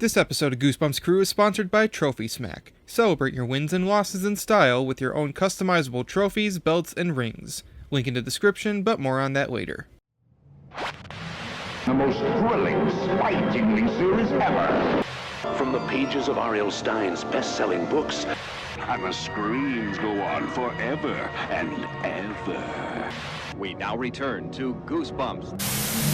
This episode of Goosebumps Crew is sponsored by Trophy Smack. Celebrate your wins and losses in style with your own customizable trophies, belts, and rings. Link in the description, but more on that later. The most thrilling, spine-tingling series ever. From the pages of R.L. Stein's best-selling books, And the screams go on forever and ever. We now return to Goosebumps.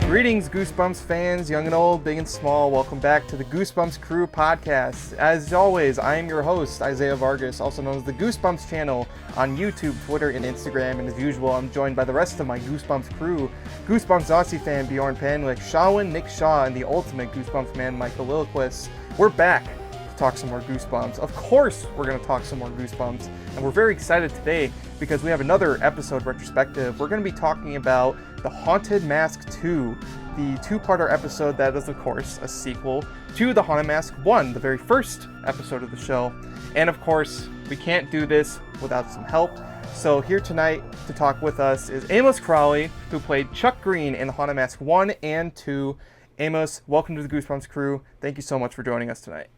Greetings, Goosebumps fans, young and old, big and small. Welcome back to the Goosebumps Crew Podcast. As always, I am your host, Isaiah Vargas, also known as the Goosebumps channel on YouTube, Twitter, and Instagram. And as usual, I'm joined by the rest of my Goosebumps crew. Goosebumps Aussie fan Bjorn Panlick, Shawin, Nick Shaw, and the ultimate Goosebumps man, Michael Lilquist. We're back to talk some more Goosebumps. Of course, we're going to talk some more Goosebumps. And we're very excited today because we have another episode retrospective. We're going to be talking about The Haunted Mask 2, the two-parter episode that is, of course, a sequel to The Haunted Mask 1, the very first episode of the show. And, of course, we can't do this without some help. So here tonight to talk with us is Amos Crawley, who played Chuck Green in The Haunted Mask 1 and 2. Amos, welcome to the Goosebumps crew. Thank you so much for joining us tonight.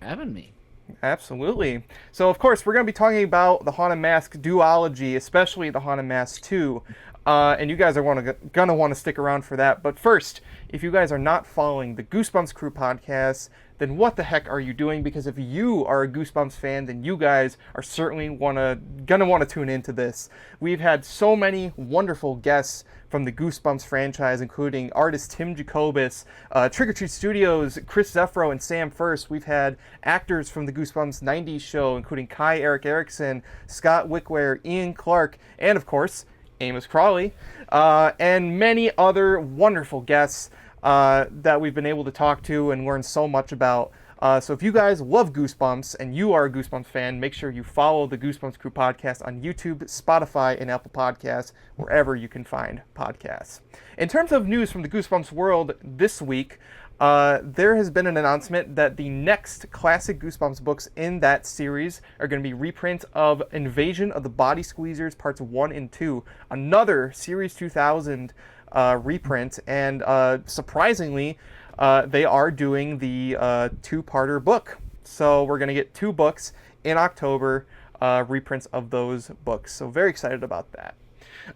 Having me. Absolutely. So, of course, we're going to be talking about the Haunted Mask duology, especially the Haunted Mask 2. And you guys are going to want to stick around for that. But first, if you guys are not following the Goosebumps Crew Podcast, then what the heck are you doing? Because if you are a Goosebumps fan, then you guys are certainly gonna want to tune into this. We've had so many wonderful guests from the Goosebumps franchise, including artist Tim Jacobus, Trick or Treat Studios, Chris Zeffro, and Sam First. We've had actors from the Goosebumps 90s show, including Kai Eric Erickson, Scott Wickware, Ian Clark, and of course, Amos Crawley, and many other wonderful guests that we've been able to talk to and learn so much about. So if you guys love Goosebumps and you are a Goosebumps fan, make sure you follow the Goosebumps Crew Podcast on YouTube, Spotify, and Apple Podcasts, wherever you can find podcasts. In terms of news from the Goosebumps world this week, there has been an announcement that the next classic Goosebumps books in that series are going to be reprints of Invasion of the Body Squeezers Parts 1 and 2, another Series 2000 reprint, and surprisingly, they are doing the two-parter book. So we're going to get 2 books in October, reprints of those books. So very excited about that.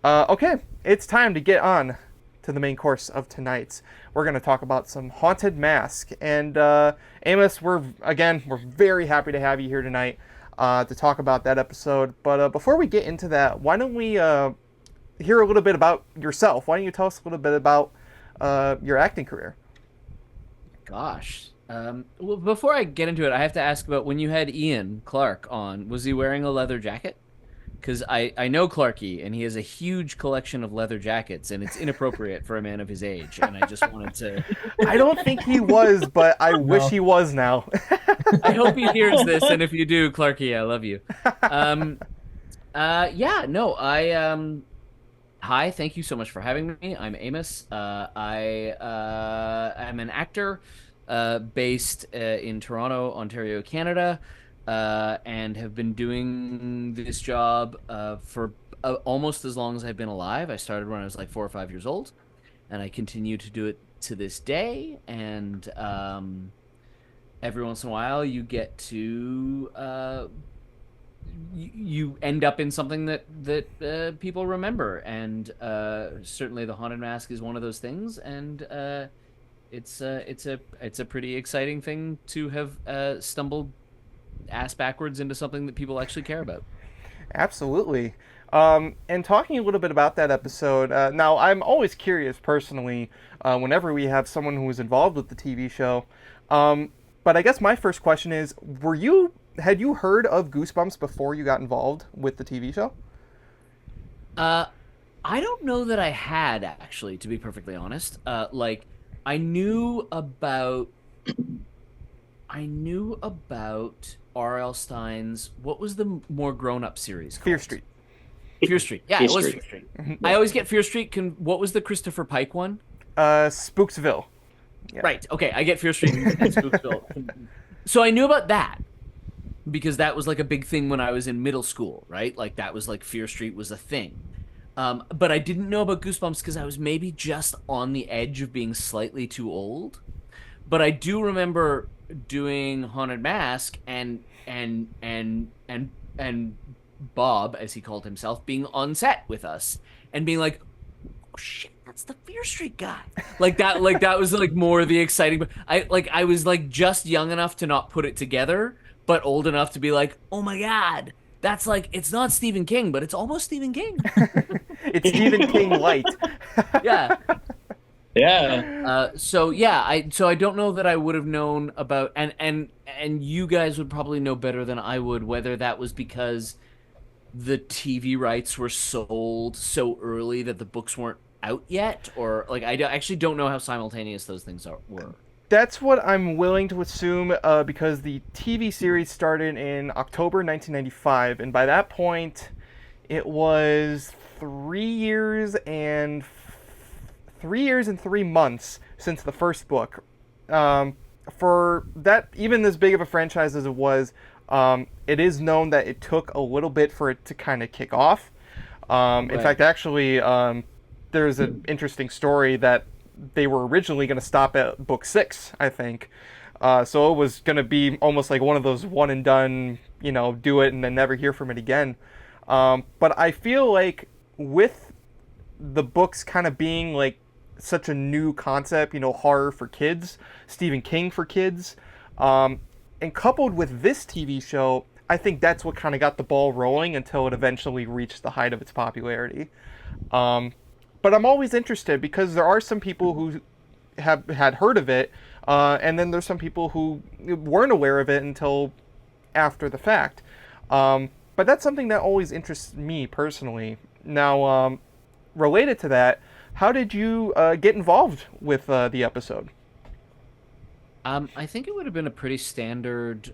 Okay, it's time to get on to the main course of tonight's. We're going to talk about some Haunted Mask. And Amos, we're very happy to have you here tonight to talk about that episode. But before we get into that, why don't we hear a little bit about yourself? Why don't you tell us a little bit about your acting career? Gosh. Well, before I get into it, I have to ask about when you had Ian Clark on, was he wearing a leather jacket? Because I know Clarky, and he has a huge collection of leather jackets, and it's inappropriate for a man of his age, and I just wanted to... I don't think he was, but I wish he was now. I hope he hears this, and if you do, Clarky, I love you. Hi, thank you so much for having me. I'm Amos. I am an actor based in Toronto, Ontario, Canada. And have been doing this job for almost as long as I've been alive. I started when I was like 4 or 5 years old, and I continue to do it to this day. And every once in a while, you get to you end up in something that people remember, and certainly the Haunted Mask is one of those things. And it's a pretty exciting thing to have stumbled ass backwards into something that people actually care about. Absolutely. And talking a little bit about that episode, now I'm always curious personally whenever we have someone who is involved with the TV show. But I guess my first question is, had you heard of Goosebumps before you got involved with the TV show? Uh, I don't know that I had actually, to be perfectly honest. Like I knew about I knew about R.L. Stein's what was the more grown-up series Fear called? Street. Fear Street. Yeah, it was Fear Street. I always get Fear Street. What was the Christopher Pike one? Spooksville. Yeah. Right. Okay, I get Fear Street and Spooksville. So I knew about that because that was like a big thing when I was in middle school, right? Like that was like Fear Street was a thing. But I didn't know about Goosebumps because I was maybe just on the edge of being slightly too old. But I do remember doing Haunted Mask and Bob, as he called himself, being on set with us and being like, "Oh shit, that's the Fear Street guy." Like that was like more the exciting. I was like just young enough to not put it together, but old enough to be like, "Oh my god." That's like it's not Stephen King, but it's almost Stephen King. It's Stephen King light. Yeah. Yeah. So I don't know that I would have known about and you guys would probably know better than I would whether that was because the TV rights were sold so early that the books weren't out yet, or like actually don't know how simultaneous those things were. That's what I'm willing to assume, because the TV series started in October 1995, and by that point, it was 3 years and 3 months since the first book. For that, even as big of a franchise as it was, it is known that it took a little bit for it to kind of kick off. In fact, actually, there's an interesting story that they were originally going to stop at book 6, I think. So it was going to be almost like one of those one and done, do it and then never hear from it again. But I feel like with the books kind of being like such a new concept, horror for kids, Stephen King for kids, and coupled with this TV show, I think that's what kind of got the ball rolling until it eventually reached the height of its popularity. But I'm always interested because there are some people who had heard of it, and then there's some people who weren't aware of it until after the fact. But that's something that always interests me personally. Now, related to that, how did you get involved with the episode? I think it would have been a pretty standard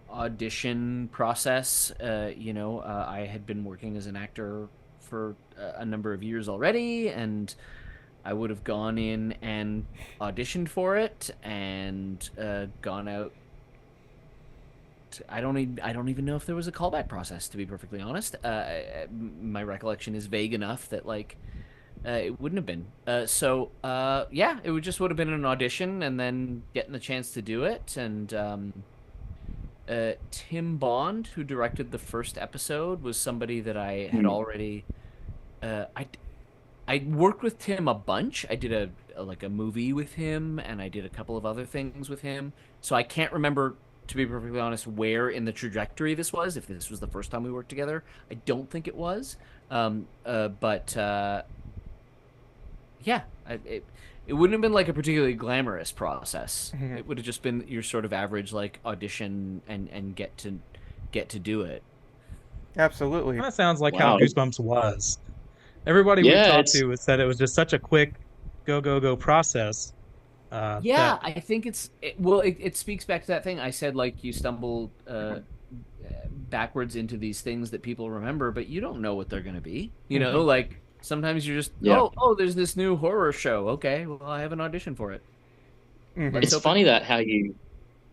audition process. I had been working as an actor for a number of years already, and I would have gone in and auditioned for it and gone out. I don't even know if there was a callback process, to be perfectly honest. My recollection is vague enough that it wouldn't have been. It would have been an audition and then getting the chance to do it. And Tim Bond, who directed the first episode, was somebody that I had already. I worked with Tim a bunch. I did a movie with him, and I did a couple of other things with him. So I can't remember, to be perfectly honest, where in the trajectory this was. If this was the first time we worked together, I don't think it was. It wouldn't have been like a particularly glamorous process. Mm-hmm. It would have just been your sort of average like audition and get to do it. Absolutely. That sounds like how Goosebumps was. Everybody we talked to said it was just such a quick go process. I think it speaks back to that thing I said, like you stumble backwards into these things that people remember, but you don't know what they're going to be. You know, like sometimes you're just, there's this new horror show. Okay, well, I have an audition for it. Mm-hmm. It's funny that how you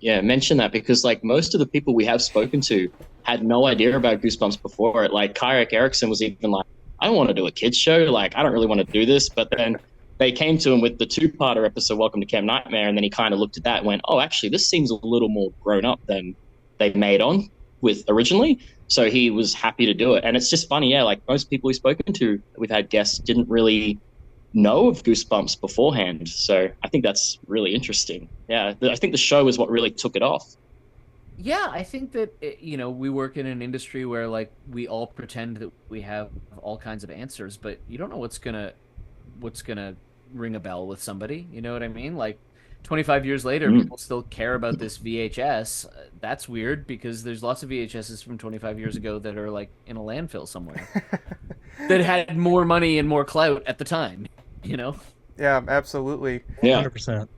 mention that, because like most of the people we have spoken to had no idea about Goosebumps before it. Like Kyrick Erickson was even like, I don't want to do a kids show. Like, I don't really want to do this. But then they came to him with the 2-parter episode, Welcome to Camp Nightmare. And then he kind of looked at that and went, oh, actually, this seems a little more grown up than they made on with originally. So he was happy to do it. And it's just funny. Yeah. Like most people we've spoken to, we've had guests didn't really know of Goosebumps beforehand. So I think that's really interesting. Yeah. I think the show is what really took it off. Yeah, I think that we work in an industry where like we all pretend that we have all kinds of answers, but you don't know what's gonna ring a bell with somebody. You know what I mean? Like 25 years later, people still care about this VHS. That's weird because there's lots of VHSs from 25 years ago that are like in a landfill somewhere that had more money and more clout at the time, you know? Yeah, absolutely. Yeah. 100%.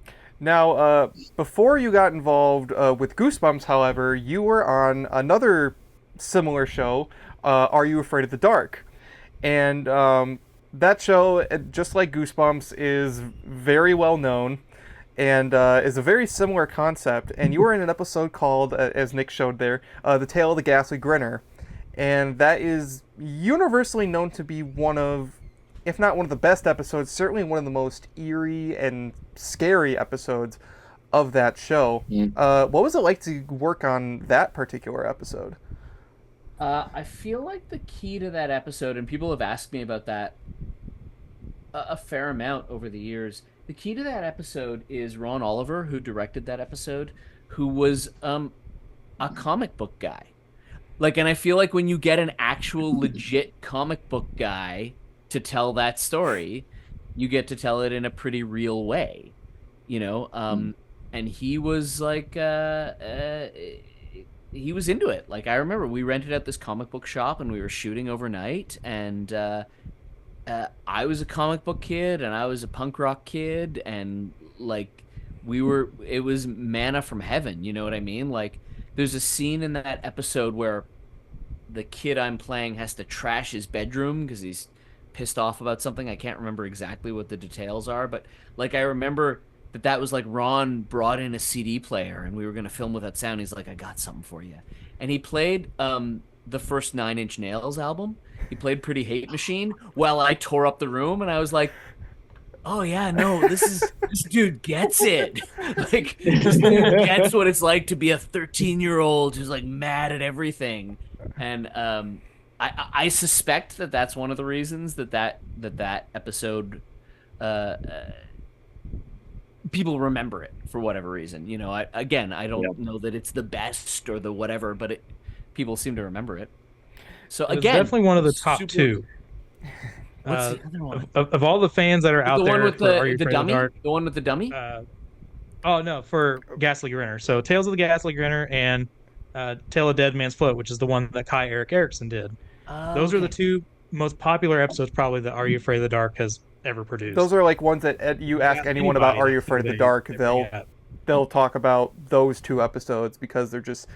Now, before you got involved with Goosebumps, however, you were on another similar show, Are You Afraid of the Dark? And that show, just like Goosebumps, is very well known and is a very similar concept. And you were in an episode called, as Nick showed there, The Tale of the Ghastly Grinner. And that is universally known to be one of, if not one of the best episodes, certainly one of the most eerie and scary episodes of that show. What was it like to work on that particular episode? I feel like the key to that episode, and people have asked me about that a fair amount over the years, the key to that episode is Ron Oliver, who directed that episode, who was a comic book guy. Like, and I feel like when you get an actual legit comic book guy to tell that story, you get to tell it in a pretty real way, you know? And he was like, he was into it. Like, I remember we rented at this comic book shop and we were shooting overnight, and I was a comic book kid and I was a punk rock kid, and like it was manna from heaven, you know what I mean? Like, there's a scene in that episode where the kid I'm playing has to trash his bedroom because he's pissed off about something. I can't remember exactly what the details are, but like I remember that was like Ron brought in a CD player and we were going to film without sound. He's like, I got something for you. And he played the first 9 Inch Nails album. He played Pretty Hate Machine while I tore up the room, and I was like, oh yeah, no, this dude gets it. Like, this dude gets what it's like to be a 13-year-old who's like mad at everything. And I suspect that that's one of the reasons that episode people remember it for whatever reason. You know, I don't know that it's the best or the whatever, but people seem to remember it. So It's again, definitely one of the top two. What's the other one? Of all the fans that are out there, one with for Are You the Afraid of dummy? Dark, The one with the dummy? oh no, for Ghastly Grinner. So Tales of the Ghastly Grinner and Tale of Dead Man's Float, which is the one that Kai Eric Erickson did. Those are the two most popular episodes probably that Are You Afraid of the Dark has ever produced. Those are like ones that you ask anyone about Are You Afraid of the Dark, they'll talk about those two episodes because they're just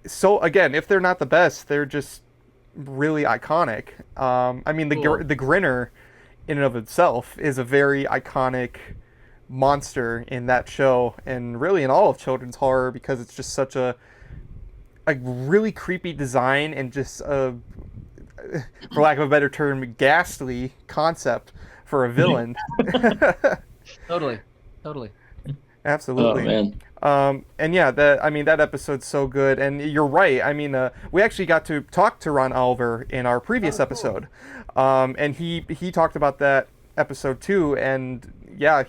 so, again, if they're not the best, they're just really iconic. I mean, the Grinner in and of itself is a very iconic monster in that show, and really in all of children's horror, because it's just such a really creepy design and just for lack of a better term, ghastly concept for a villain. Totally. Absolutely. Oh, man. And yeah, that episode's so good. And you're right. I mean, we actually got to talk to Ron Oliver in our previous episode. And he talked about that episode too. And yeah,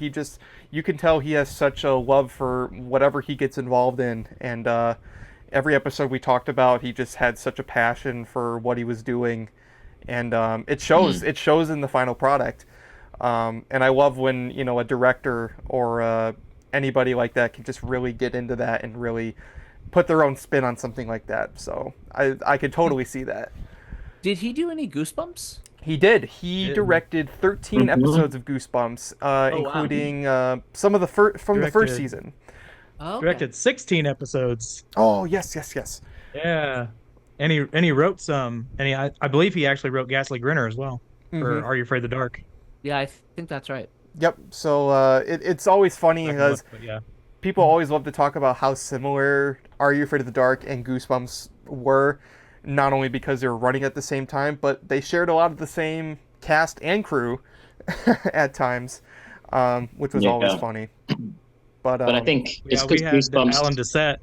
you can tell he has such a love for whatever he gets involved in. And every episode we talked about, he just had such a passion for what he was doing. And it shows. It shows in the final product. And I love when, a director or anybody like that can just really get into that and really put their own spin on something like that. So I could totally see that. Did he do any Goosebumps? He did. He directed 13 episodes of Goosebumps, including some of the first season. Oh, okay. Directed 16 episodes. Oh, yes. Yeah. And he wrote some, and I believe he actually wrote Ghastly Grinner as well, for Are You Afraid of the Dark? Yeah, I think that's right. Yep. So it's always funny because people always love to talk about how similar Are You Afraid of the Dark and Goosebumps were, not only because they were running at the same time, but they shared a lot of the same cast and crew at times, which was always funny. But I think it's we had Goosebumps Alan Doucette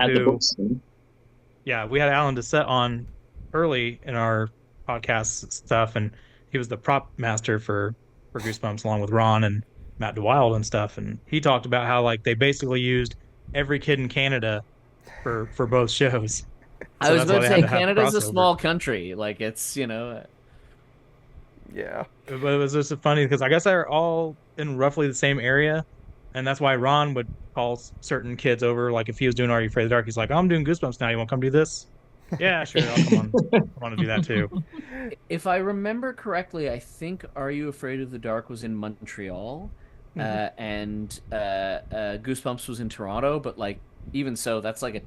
we had Alan Doucette on early in our podcast stuff, and he was the prop master for Goosebumps along with Ron and Matt DeWild and stuff, and he talked about how like they basically used every kid in Canada for both shows. I was about to say Canada's a small country, like it's yeah. But it was just funny because I guess they're all in roughly the same area, And that's why Ron would call certain kids over. Like if he was doing Are You Afraid of the Dark, he's like, "Oh, I'm doing Goosebumps now. You want to come do this?" Yeah, sure. I'll come on. I want to do that too. If I remember correctly, I think Are You Afraid of the Dark was in Montreal, and Goosebumps was in Toronto. But like, even so, that's like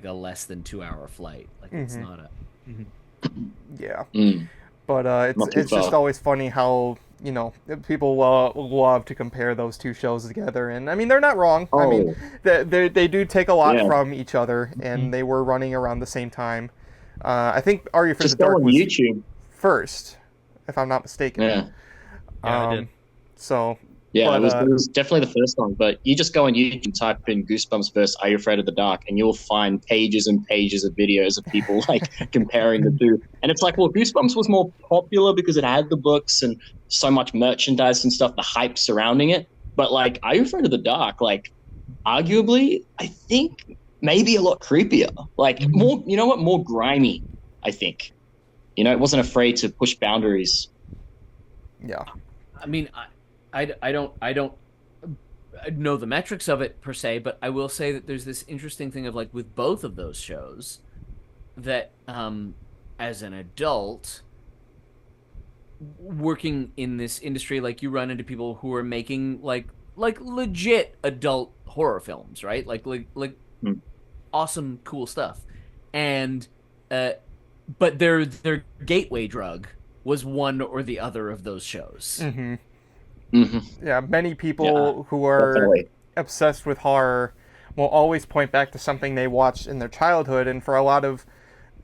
a less than 2 hour flight. Like it's not a. Yeah. Mm. But it's just always funny how, you know, people love to compare those two shows together, and I mean they're not wrong. I mean they do take a lot from each other, and they were running around the same time. I think Are You Afraid of the Dark was YouTube first, if I'm not mistaken. Yeah, I did. So yeah, but, it was definitely the first one. But you just go on YouTube and type in Goosebumps versus Are You Afraid of the Dark, and you'll find pages and pages of videos of people like comparing the two. And it's like, well, Goosebumps was more popular because it had the books and so much merchandise and stuff, the hype surrounding it. But like, Are You Afraid of the Dark? Like, arguably, I think maybe a lot creepier. Like more, you know what? More grimy. I think. You know, it wasn't afraid to push boundaries. Yeah. I mean, I don't know the metrics of it per se, but I will say that there's this interesting thing of like with both of those shows that as an adult working in this industry, like you run into people who are making like legit adult horror films, right? Like awesome, cool stuff. And but their gateway drug was one or the other of those shows. Yeah, many people who are obsessed with horror will always point back to something they watched in their childhood, and for a lot of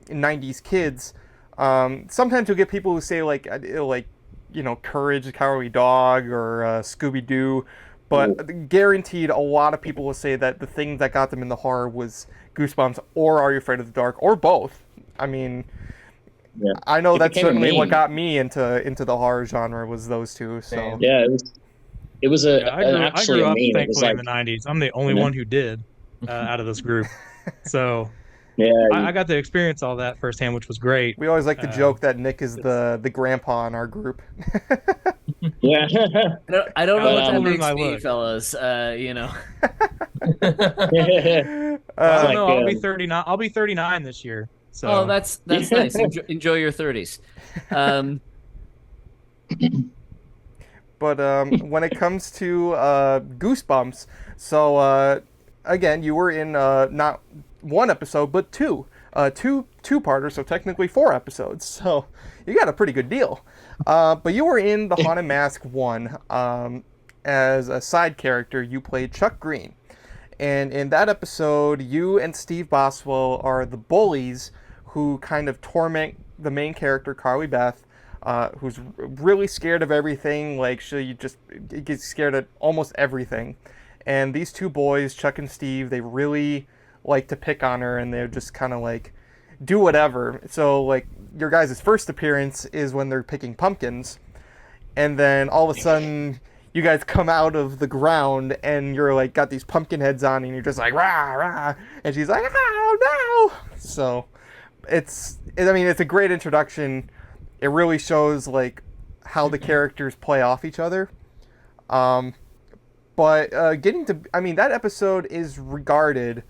90s kids, sometimes you'll get people who say like you know, Courage the Cowardly Dog or Scooby-Doo, but guaranteed a lot of people will say that the thing that got them into horror was Goosebumps or Are You Afraid of the Dark, or both. I mean, I know that's certainly what got me into the horror genre was those two. So yeah, it was I grew up thankfully like, in the 90s. I'm the only one who did out of this group. So yeah, I got to experience all that firsthand, which was great. we always like to joke that Nick is the grandpa in our group. yeah. I don't know what that older makes than I me, look. fellas. You know. I don't know. I'll be 39. I'll be 39 this year. So. Oh, that's nice. Enjoy your 30s. But when it comes to Goosebumps, so again, you were in not one episode but two-parters, so technically 4 episodes. So you got a pretty good deal. But you were in the Haunted Mask 1 as a side character. You played Chuck Green, and in that episode, you and Steve Boswell are the bullies who kind of torment the main character, Carly Beth, who's really scared of everything. Like, she just gets scared at almost everything. And these two boys, Chuck and Steve, they really like to pick on her, and they're just kind of like do whatever. So, like, your guys' first appearance is when they're picking pumpkins, and then all of a sudden you guys come out of the ground and you're like got these pumpkin heads on, and you're just like rah rah, and she's like, oh no. So it's a great introduction. It really shows like how the characters play off each other. But that episode is regarded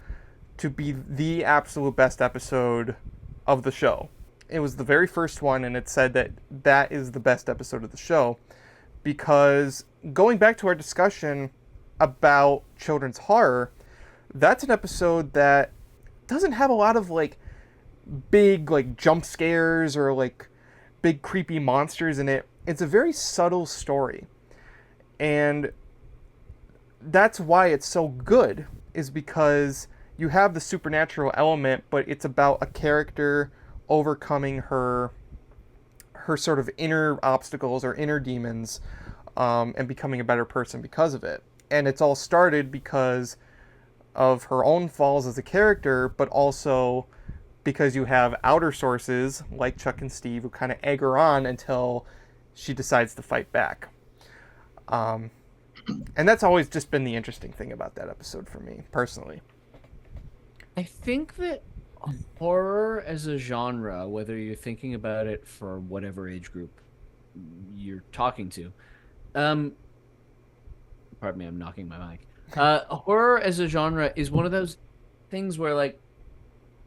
to be the absolute best episode of the show. It was the very first one, and it said that is the best episode of the show, because going back to our discussion about children's horror, that's an episode that doesn't have a lot of like big like jump scares or like big creepy monsters in it. It's a very subtle story, and that's why it's so good, is because you have the supernatural element, but it's about a character overcoming her sort of inner obstacles or inner demons, and becoming a better person because of it. And it's all started because of her own falls as a character, but also because you have outer sources like Chuck and Steve who kind of egg her on until she decides to fight back. And that's always just been the interesting thing about that episode for me, personally. I think that horror as a genre, whether you're thinking about it for whatever age group you're talking to, Pardon me, I'm knocking my mic. Horror as a genre is one of those things where, like,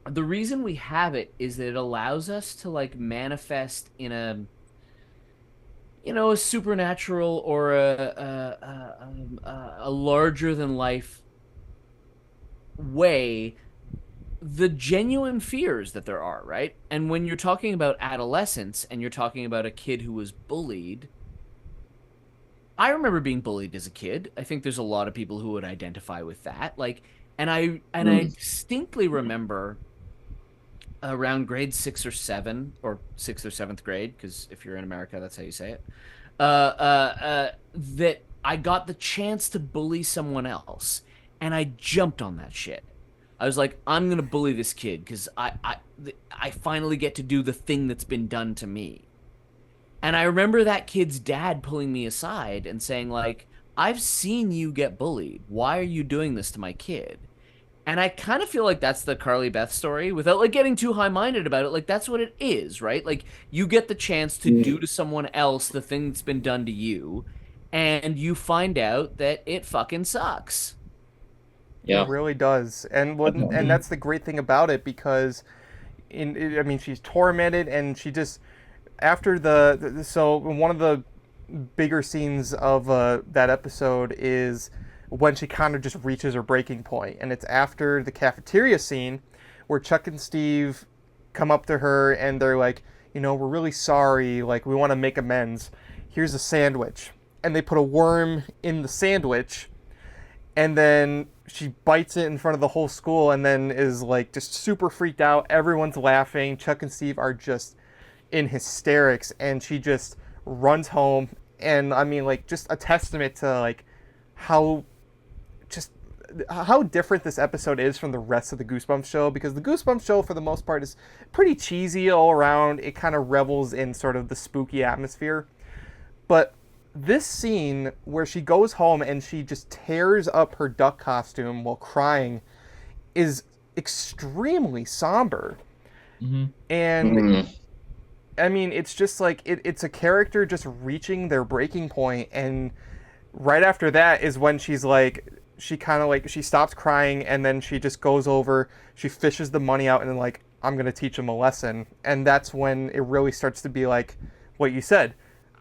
the reason we have it is that it allows us to, like, manifest in a, you know, a supernatural or a larger than life way the genuine fears that there are, right? And when you're talking about adolescence and you're talking about a kid who was bullied, I remember being bullied as a kid. I think there's a lot of people who would identify with that. Like, and I distinctly remember around grade 6 or 7th grade, because if you're in America, that's how you say it. That I got the chance to bully someone else, and I jumped on that shit. I was like, I'm gonna bully this kid because I finally get to do the thing that's been done to me. And I remember that kid's dad pulling me aside and saying, like, I've seen you get bullied. Why are you doing this to my kid? And I kind of feel like that's the Carly Beth story without, like, getting too high-minded about it. Like, that's what it is, right? Like, you get the chance to do to someone else the thing that's been done to you, and you find out that it fucking sucks. Yeah. It really does. And that's the great thing about it, because I mean, she's tormented, and she just, after so one of the bigger scenes of that episode is when she kind of just reaches her breaking point, and it's after the cafeteria scene where Chuck and Steve come up to her and they're like, you know, we're really sorry, like, we want to make amends. Here's a sandwich. And they put a worm in the sandwich, and then she bites it in front of the whole school and then is, like, just super freaked out. Everyone's laughing. Chuck and Steve are just in hysterics, and she just runs home. And I mean, like, just a testament to, like, how different this episode is from the rest of the Goosebumps show, because the Goosebumps show, for the most part, is pretty cheesy all around. It kind of revels in sort of the spooky atmosphere. But this scene where she goes home and she just tears up her duck costume while crying is extremely somber. Mm-hmm. And I mean, it's just like, it's a character just reaching their breaking point, and right after that is when she's like, she kind of, like, she stops crying, and then she just goes over, she fishes the money out, and then, like, I'm gonna teach him a lesson. And that's when it really starts to be like what you said,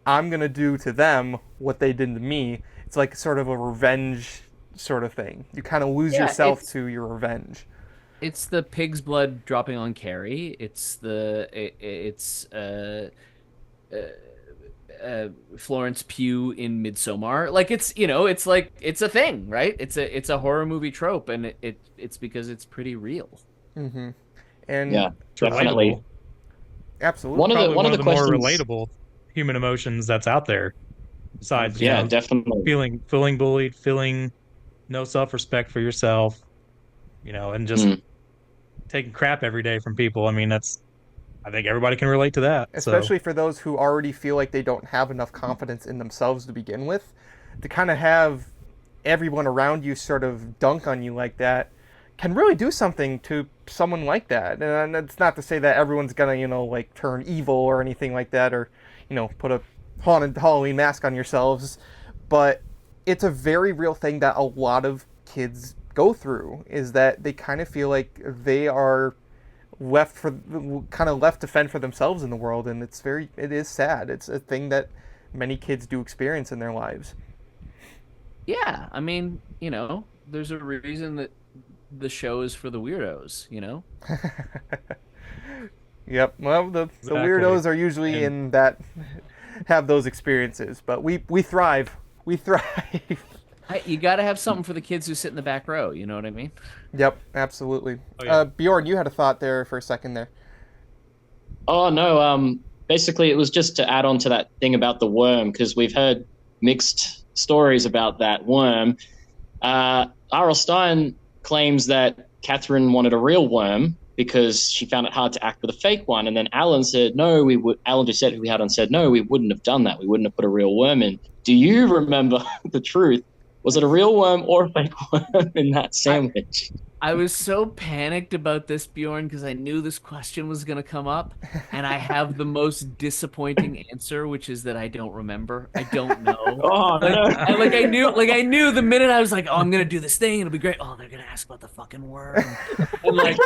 I'm gonna do to them what they did to me. It's like sort of a revenge sort of thing. You kind of lose yourself to your revenge. It's the pig's blood dropping on Carrie. It's Florence Pugh in Midsommar. Like, it's, you know, it's like, it's a thing, right? It's a horror movie trope, and it's because it's pretty real. Mm-hmm. And yeah, definitely. Absolutely. One of the questions, more relatable human emotions that's out there, besides definitely feeling bullied, feeling no self-respect for yourself, you know, and just taking crap every day from people. I mean, I think everybody can relate to that, especially for those who already feel like they don't have enough confidence in themselves to begin with. To kind of have everyone around you sort of dunk on you like that can really do something to someone like that. And it's not to say that everyone's gonna, you know, like, turn evil or anything like that, or, you know, put a haunted Halloween mask on yourselves, but it's a very real thing that a lot of kids go through, is that they kind of feel like they are left to fend for themselves in the world, and it is sad. It's a thing that many kids do experience in their lives. Yeah, I mean, you know, there's a reason that the show is for the weirdos, you know? Yep. Well, the weirdos are usually in that, have those experiences, but we thrive. We thrive. You got to have something for the kids who sit in the back row, you know what I mean? Yep, absolutely. Oh, yeah. Bjorn, you had a thought there for a second there. Oh, no. Basically, it was just to add on to that thing about the worm, because we've heard mixed stories about that worm. R.L. Stein claims that Catherine wanted a real worm because she found it hard to act with a fake one. And then Alan said, no, we would. Alan just said, we had on said, no, we wouldn't have done that. We wouldn't have put a real worm in. Do you remember the truth? Was it a real worm or a fake worm in that sandwich? I was so panicked about this, Bjorn, because I knew this question was going to come up, and I have the most disappointing answer, which is that I don't remember. I don't know. Oh no! I knew the minute I was like, "Oh, I'm going to do this thing. It'll be great." Oh, they're going to ask about the fucking worm. And like,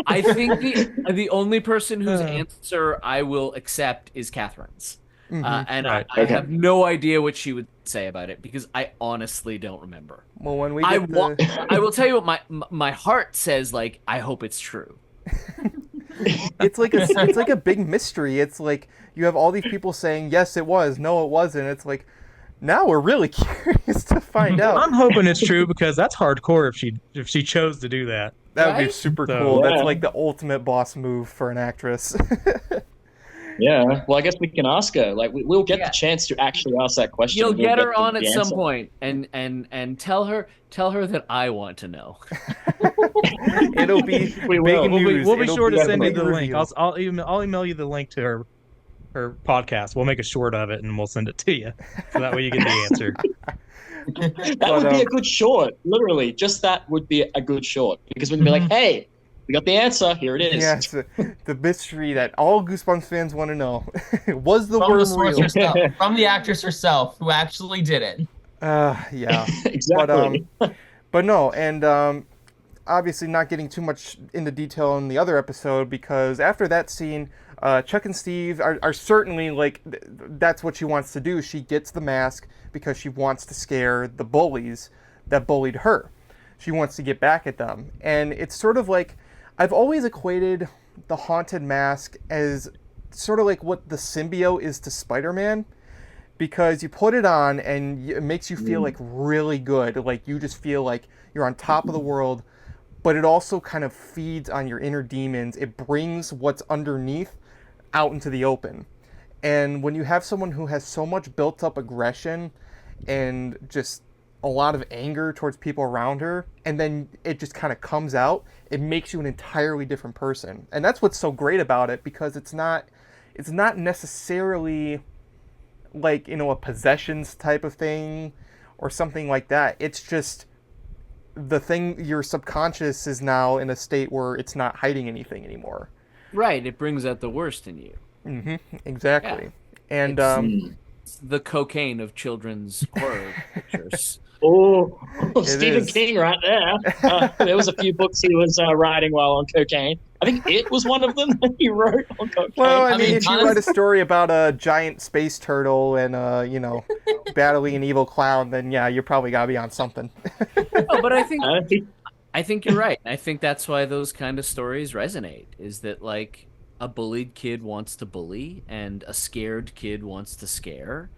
I think the only person whose answer I will accept is Catherine's. And Right. I have no idea what she would say about it because I honestly don't remember. Well, when we I get I will tell you what my heart says. Like, I hope it's true. it's like a big mystery. It's like you have all these people saying yes, it was, no, it wasn't. It's like now we're really curious to find out. I'm hoping it's true because that's hardcore if she chose to do that. That would be Right? super So- cool. That's Yeah. like the ultimate boss move for an actress. Yeah. Well, I guess we can ask her. Like, we'll get Yeah. the chance to actually ask that question. You'll We'll get her the- on the at some answer. point and tell her that I want to know. It'll be We big will. news. We'll be It'll sure to send you big the link. reveal. I'll email you the link to her podcast. We'll make a short of it and we'll send it to you. So that way you get the answer. That would be a good short. Literally, just that would be a good short because we can be like, "Hey, we got the answer. Here it is." Yes, the mystery that all Goosebumps fans want to know. Was the From the worm source real? herself, from the actress herself, who actually did it. Yeah. Exactly. But no, and obviously not getting too much into detail in the other episode because after that scene, Chuck and Steve are certainly like that's what she wants to do. She gets the mask because she wants to scare the bullies that bullied her. She wants to get back at them, and it's sort of like I've always equated the haunted mask as sort of like what the symbiote is to Spider-Man. Because you put it on and it makes you feel like really good. Like you just feel like you're on top of the world, but it also kind of feeds on your inner demons. It brings what's underneath out into the open. And when you have someone who has so much built up aggression and just a lot of anger towards people around her, and then it just kind of comes out, it makes you an entirely different person. And that's what's so great about it because it's not necessarily like, you know, a possessions type of thing or something like that. It's just the thing, your subconscious is now in a state where it's not hiding anything anymore. Right, it brings out the worst in you. Exactly. Yeah. And It's the cocaine of children's horror pictures. Oh, It Stephen is. King right there. There was a few books he was writing while on cocaine. I think It was one of them that he wrote on cocaine. well, I I mean, mean, if you write a story about a giant space turtle and you know, battling an evil clown, then yeah, you probably gotta be on something. Oh, but He- I think you're right. I think that's why those kind of stories resonate. Is that like a bullied kid wants to bully and a scared kid wants to scare,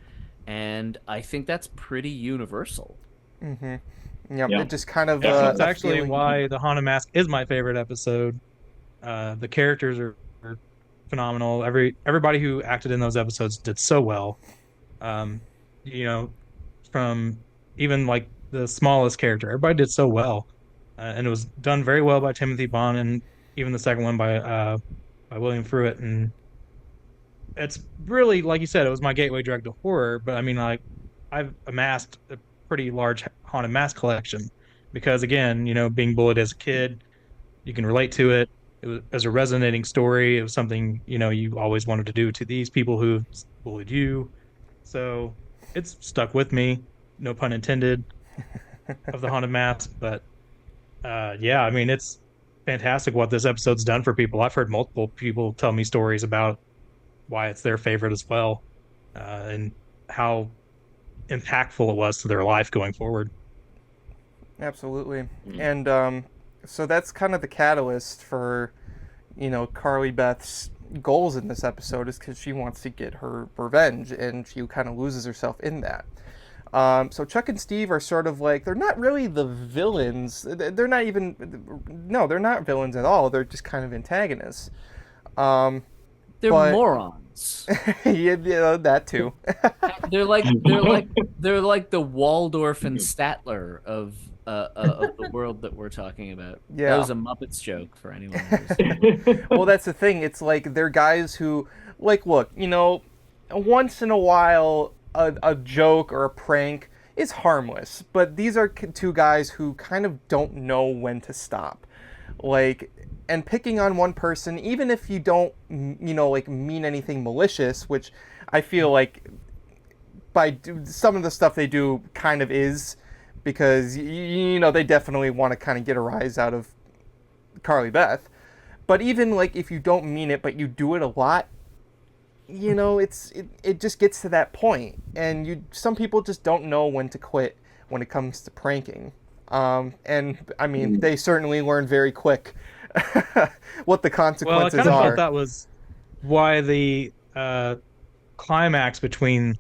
and I think that's pretty universal. Yeah, Yeah. it just kind of That's a actually feeling- why the Haunted Mask is my favorite episode. The characters are phenomenal. Everybody who acted in those episodes did so well. You know, from even like the smallest character, everybody did so well, and it was done very well by Timothy Bond, and even the second one by William Fruitt. And it's really, like you said, it was my gateway drug to horror. But I mean, like, I've amassed a pretty large haunted mask collection because, again, you know, being bullied as a kid, you can relate to it. It was a resonating story. It was something, you know, you always wanted to do to these people who bullied you. So it's stuck with me, no pun intended, of the haunted mask. But yeah, I mean, it's fantastic what this episode's done for people. I've heard multiple people tell me stories about why it's their favorite as well, and how impactful it was to their life going forward. Absolutely. And so that's kind of the catalyst for, you know, Carly Beth's goals in this episode is because she wants to get her revenge, and she kind of loses herself in that. So Chuck and Steve are sort of like, they're not really the villains. They're not even, no, they're not villains at all. They're just kind of antagonists. They're But- morons. Yeah, that too. They're like the Waldorf and Statler of the world that we're talking about. Yeah. That was a Muppets joke for anyone who's Well, that's the thing. It's like they're guys who, like, look, you know, once in a while, a joke or a prank, is harmless, but these are two guys who kind of don't know when to stop. Like, and picking on one person, even if you don't, like, mean anything malicious, which I feel like some of the stuff they do kind of is, because, they definitely want to kind of get a rise out of Carly Beth. But even, like, if you don't mean it, but you do it a lot, it just gets to that point. And some people just don't know when to quit when it comes to pranking. And, I mean, they certainly learn very quick what the consequences Well, I kind of are. thought that was why the climax between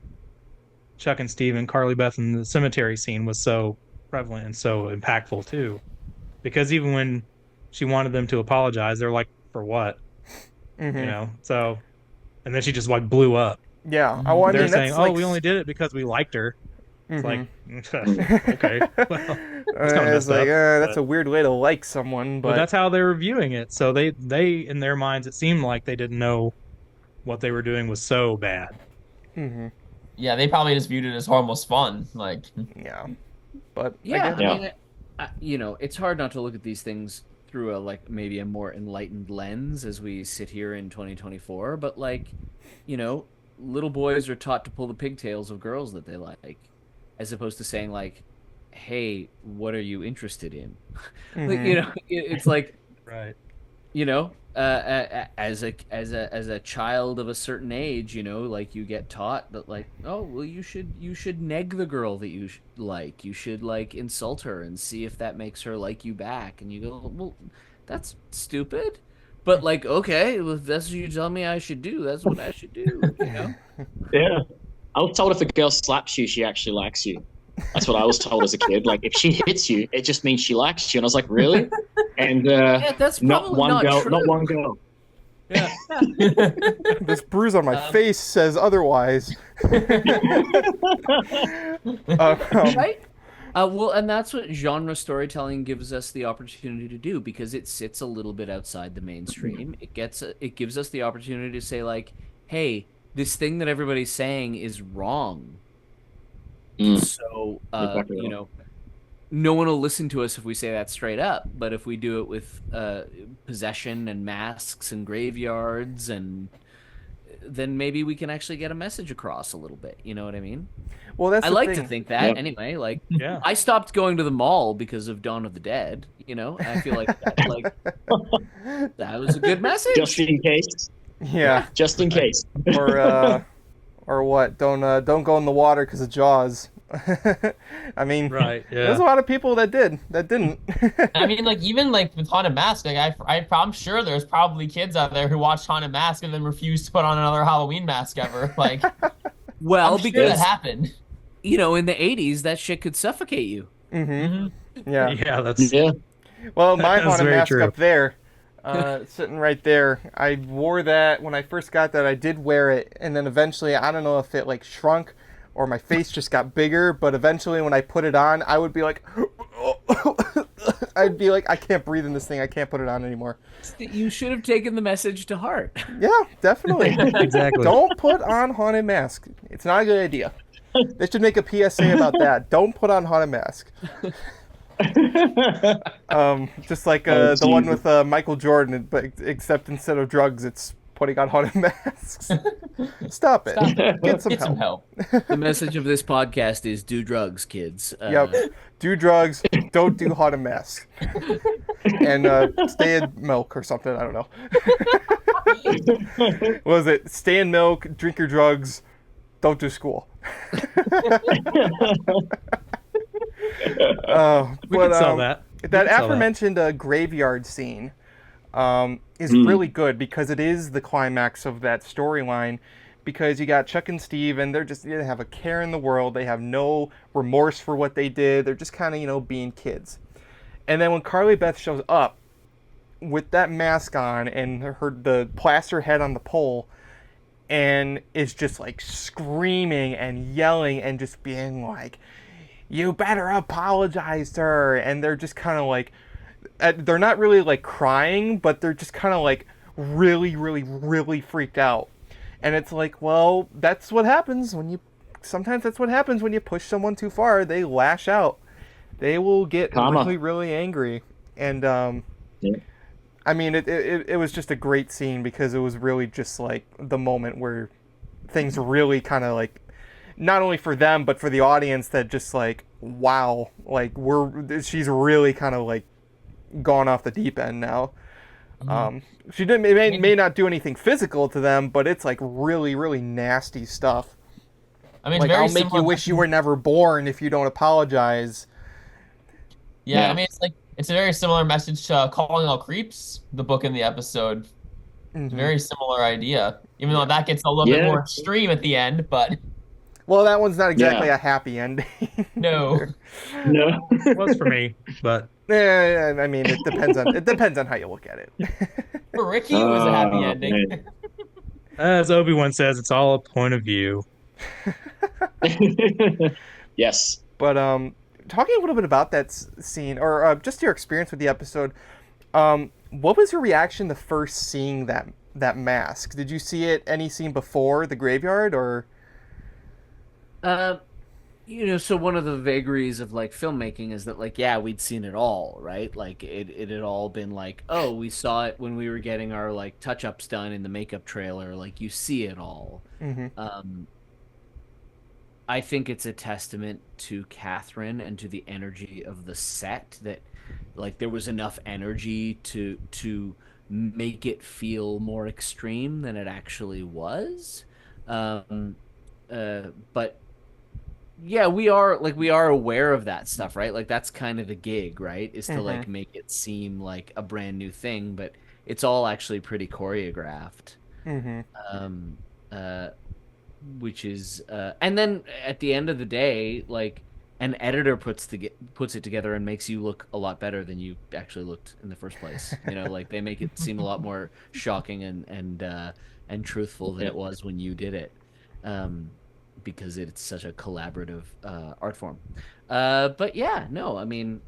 Chuck and Steve and Carly Beth in the cemetery scene was so prevalent and so impactful, too. Because even when she wanted them to apologize, they're like, for what? Mm-hmm. So, and then she just like blew up. Yeah. Oh, I They're mean, saying, that's like... we only did it because we liked her. It's like, okay. Well, it's like, that's a weird way to like someone, but that's how they were viewing it. So they, in their minds, it seemed like they didn't know what they were doing was so bad. Mm-hmm. Yeah, they probably just viewed it as harmless fun. Like, yeah. But Yeah, again, I mean, it's hard not to look at these things through maybe a more enlightened lens as we sit here in 2024. But little boys are taught to pull the pigtails of girls that they like, as opposed to saying like, "Hey, what are you interested in?" Mm-hmm. It's like, right. As a child of a certain age, like you get taught that like, oh well, you should neg the girl that you like. You should like insult her and see if that makes her like you back. And you go, well, that's stupid. But like, okay, well, if that's what you tell me I should do, that's what I should do. Yeah. I was told if a girl slaps you, she actually likes you. That's what I was told as a kid. Like, if she hits you, it just means she likes you. And I was like, really? And Yeah, that's not probably one not girl, true. not one girl. Yeah. this bruise on my face says otherwise. Right? Well, and that's what genre storytelling gives us the opportunity to do, because it sits a little bit outside the mainstream. It gives us the opportunity to say like, hey, this thing that everybody's saying is wrong. So, Exactly right. no one will listen to us if we say that straight up. But if we do it with possession and masks and graveyards, and then maybe we can actually get a message across a little bit. You know what I mean? Well, that's I the like thing. to think that Yep. anyway. Like, Yeah. I stopped going to the mall because of Dawn of the Dead. I feel like that was a good message. Just in case. Yeah. Just in case. Or what? Don't go in the water because of Jaws. I mean, Right. Yeah. there's a lot of people that didn't. I mean, like, even like with Haunted Mask, like I'm sure there's probably kids out there who watched Haunted Mask and then refused to put on another Halloween mask ever. Like, Well, I'm sure because that happened. in the 80s, that shit could suffocate you. Mm-hmm. Yeah. Yeah. That's Yeah. Well, my That's haunted very mask true. up there, sitting right there. I wore that when I first got that. I did wear it, and then eventually, I don't know if it like shrunk or my face just got bigger. But eventually, when I put it on, I would be like, I'd be like, I can't breathe in this thing. I can't put it on anymore. You should have taken the message to heart. Yeah, definitely. exactly. Don't put on haunted mask. It's not a good idea. They should make a PSA about that. Don't put on haunted mask. Just like the one with Michael Jordan, but except instead of drugs, it's putting on haunted masks. Stop it. Get some help. The message of this podcast is do drugs, kids. Yep. Do drugs. Don't do haunted masks. And stay in milk or something. I don't know. What was it? Stay in milk. Drink your drugs. Don't do school. We could sell that. That aforementioned graveyard scene is really good because it is the climax of that storyline. Because you got Chuck and Steve, and they have a care in the world. They have no remorse for what they did. They're just kind of, being kids. And then when Carly Beth shows up with that mask on and the plaster head on the pole, and is just like screaming and yelling and just being like, you better apologize to her. And they're just kind of like, they're not really like crying, but they're just kind of like really, really, really freaked out. And it's like, well, that's what happens when you sometimes that's what happens when you push someone too far. They lash out. They will get really, really angry. And I mean, it was just a great scene because it was really just like the moment where things really kind of like, not only for them but for the audience, that just like, wow, like she's really kind of like gone off the deep end now. She may not do anything physical to them, but it's like really, really nasty stuff. I mean, like, I'll make you wish you were never born if you don't apologize. Yeah, I mean, it's a very similar message to Calling All Creeps, the book and the episode. It's a very similar idea, even though that gets a little bit more extreme at the end. But well, that one's not exactly a happy ending. No. It was for me, but yeah, I mean, it depends on how you look at it. For Ricky, it was a happy ending. As Obi-Wan says, it's all a point of view. Yes. But talking a little bit about that scene, or just your experience with the episode, what was your reaction to first seeing that mask? Did you see any scene before the graveyard, or? So one of the vagaries of like filmmaking is that like, yeah, we'd seen it all, right? Like it had all been like, oh, we saw it when we were getting our like touch-ups done in the makeup trailer. Like, you see it all. I think it's a testament to Catherine and to the energy of the set that like there was enough energy to make it feel more extreme than it actually was. But yeah, we are aware of that stuff, right? Like, that's kind of the gig, right? Is to like make it seem like a brand new thing, but it's all actually pretty choreographed. Which is and then at the end of the day, like, an editor puts it together and makes you look a lot better than you actually looked in the first place. Like, they make it seem a lot more shocking and truthful than it was when you did it. Because it's such a collaborative art form. But yeah, no, I mean,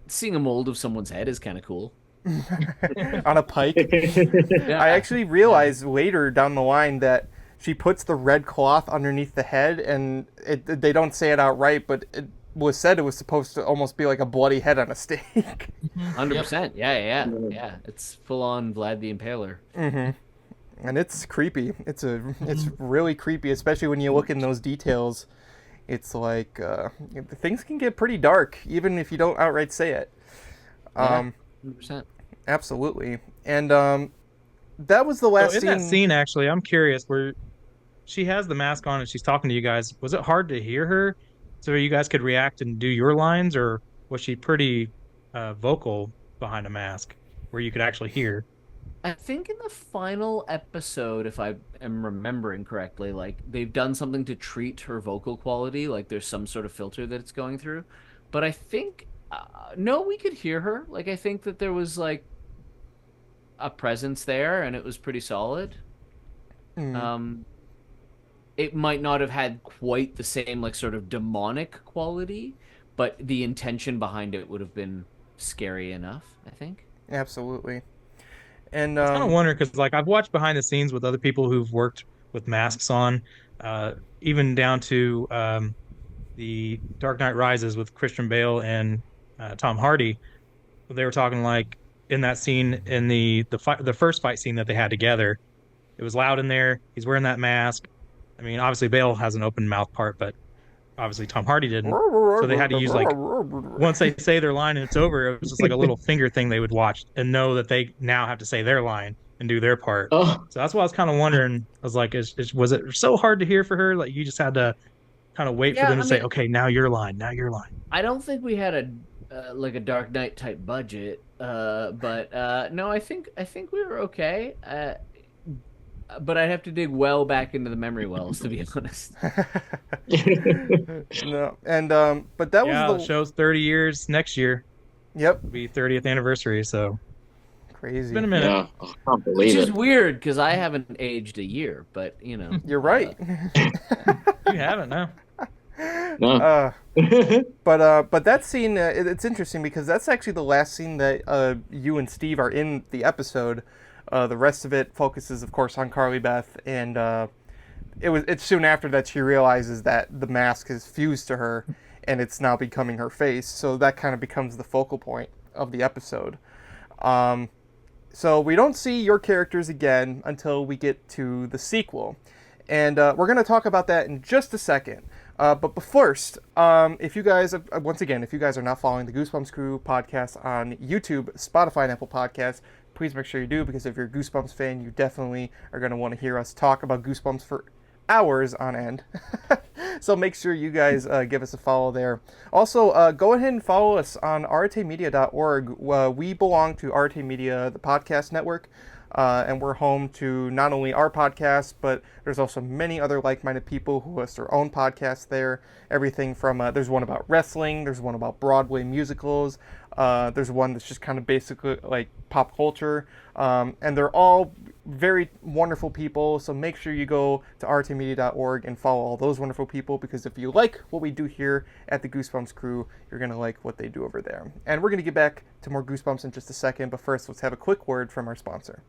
seeing a mold of someone's head is kind of cool. On a pike. I actually realized later down the line that she puts the red cloth underneath the head, and they don't say it outright, but it was said it was supposed to almost be like a bloody head on a stake. 100%. Yeah. It's full on Vlad the Impaler. And it's creepy. It's really creepy, especially when you look in those details. It's like things can get pretty dark, even if you don't outright say it. 100%. Absolutely. And that was the last scene. In that scene, actually, I'm curious, where she has the mask on and she's talking to you guys, was it hard to hear her so you guys could react and do your lines, or was she pretty vocal behind a mask where you could actually hear? I think in the final episode, if I am remembering correctly, like, they've done something to treat her vocal quality, like there's some sort of filter that it's going through. But I think no, we could hear her. Like, I think that there was like a presence there, and it was pretty solid. It might not have had quite the same like sort of demonic quality, but the intention behind it would have been scary enough, I think. Absolutely. And I kind of wonder, because like I've watched behind the scenes with other people who've worked with masks on, even down to the Dark Knight Rises with Christian Bale and Tom Hardy. They were talking like in that scene in the first fight scene that they had together. It was loud in there. He's wearing that mask. I mean, obviously Bale has an open mouth part, but obviously Tom Hardy didn't. So they had to use like, once they say their line and it's over, it was just like a little finger thing they would watch and know that they now have to say their line and do their part. So that's why I was kind of wondering. I was like, was it so hard to hear for her? Like, you just had to kind of wait for them to say, okay, now your line, now your line. I don't think we had like a Dark Knight type budget, but no, I think we were okay. But I'd have to dig well back into the memory wells, to be honest. No, and but that was the show's 30 years next year. Yep, it'll be 30th anniversry. So crazy. It's been a minute. Yeah, I can't believe Which is weird because I haven't aged a year, but you know. You're right. You haven't, no. No. But that scene, it's interesting because that's actually the last scene that you and Steve are in the episode. The rest of it focuses, of course, on Carly Beth and it's soon after that she realizes that the mask is fused to her, and it's now becoming her face. So that kind of becomes the focal point of the episode. So we don't see your characters again until we get to the sequel. And we're going to talk about that in just a second. But first, if you guys, once again, if you guys are not following the Goosebumps Crew podcast on YouTube, Spotify, and Apple Podcasts, please make sure you do, because if you're a Goosebumps fan, you definitely are going to want to hear us talk about Goosebumps for hours on end. So make sure you guys give us a follow there. Also, go ahead and follow us on artemedia.org. We belong to Arte Media, the podcast network. And we're home to not only our podcast, but there's also many other like-minded people who host their own podcasts there. Everything from, there's one about wrestling, there's one about Broadway musicals, there's one that's just kind of basically like pop culture, and they're all very wonderful people, so make sure you go to artemedia.org and follow all those wonderful people, because if you like what we do here at the Goosebumps Crew, you're going to like what they do over there. And we're going to get back to more Goosebumps in just a second, but first let's have a quick word from our sponsor.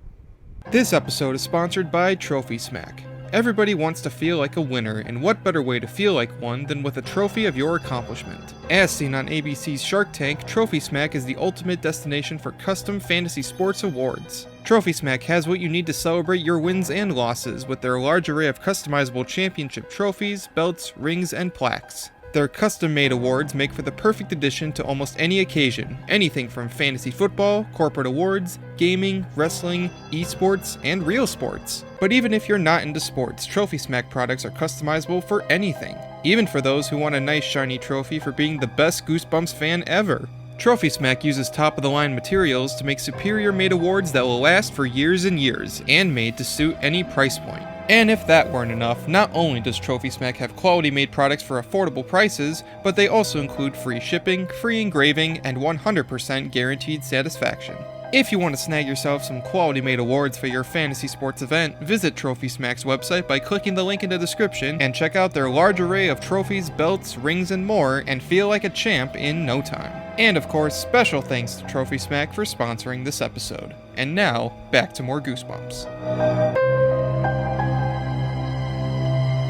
This episode is sponsored by Trophy Smack. Everybody wants to feel like a winner, and what better way to feel like one than with a trophy of your accomplishment? As seen on ABC's Shark Tank, Trophy Smack is the ultimate destination for custom fantasy sports awards. Trophy Smack has what you need to celebrate your wins and losses with their large array of customizable championship trophies, belts, rings, and plaques. Their custom-made awards make for the perfect addition to almost any occasion, anything from fantasy football, corporate awards, gaming, wrestling, esports, and real sports. But even if you're not into sports, Trophy Smack products are customizable for anything, even for those who want a nice shiny trophy for being the best Goosebumps fan ever. Trophy Smack uses top-of-the-line materials to make superior-made awards that will last for years and years, and made to suit any price point. And if that weren't enough, not only does Trophy Smack have quality-made products for affordable prices, but they also include free shipping, free engraving, and 100% guaranteed satisfaction. If you want to snag yourself some quality-made awards for your fantasy sports event, visit Trophy Smack's website by clicking the link in the description and check out their large array of trophies, belts, rings, and more, and feel like a champ in no time. And of course, special thanks to Trophy Smack for sponsoring this episode. And now, back to more Goosebumps.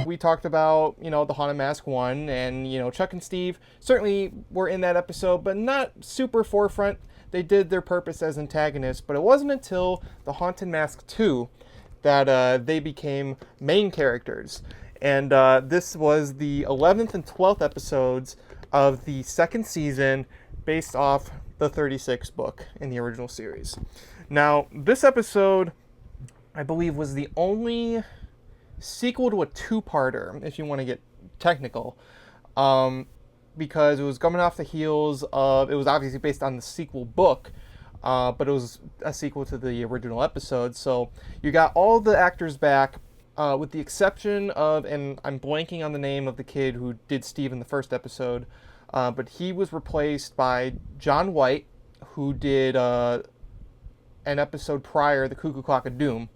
We talked about, the Haunted Mask 1, and, Chuck and Steve certainly were in that episode, but not super forefront. They did their purpose as antagonists, but it wasn't until the Haunted Mask 2 that they became main characters. And this was the 11th and 12th episodes of the second season, based off the 36th book in the original series. Now, this episode, I believe, was the only sequel to a two-parter, if you want to get technical, because it was coming off the heels of, it was obviously based on the sequel book, but it was a sequel to the original episode. So you got all the actors back, with the exception of, and I'm blanking on the name of the kid who did Steve in the first episode, but he was replaced by John White, who did an episode prior, The Cuckoo Clock of Doom.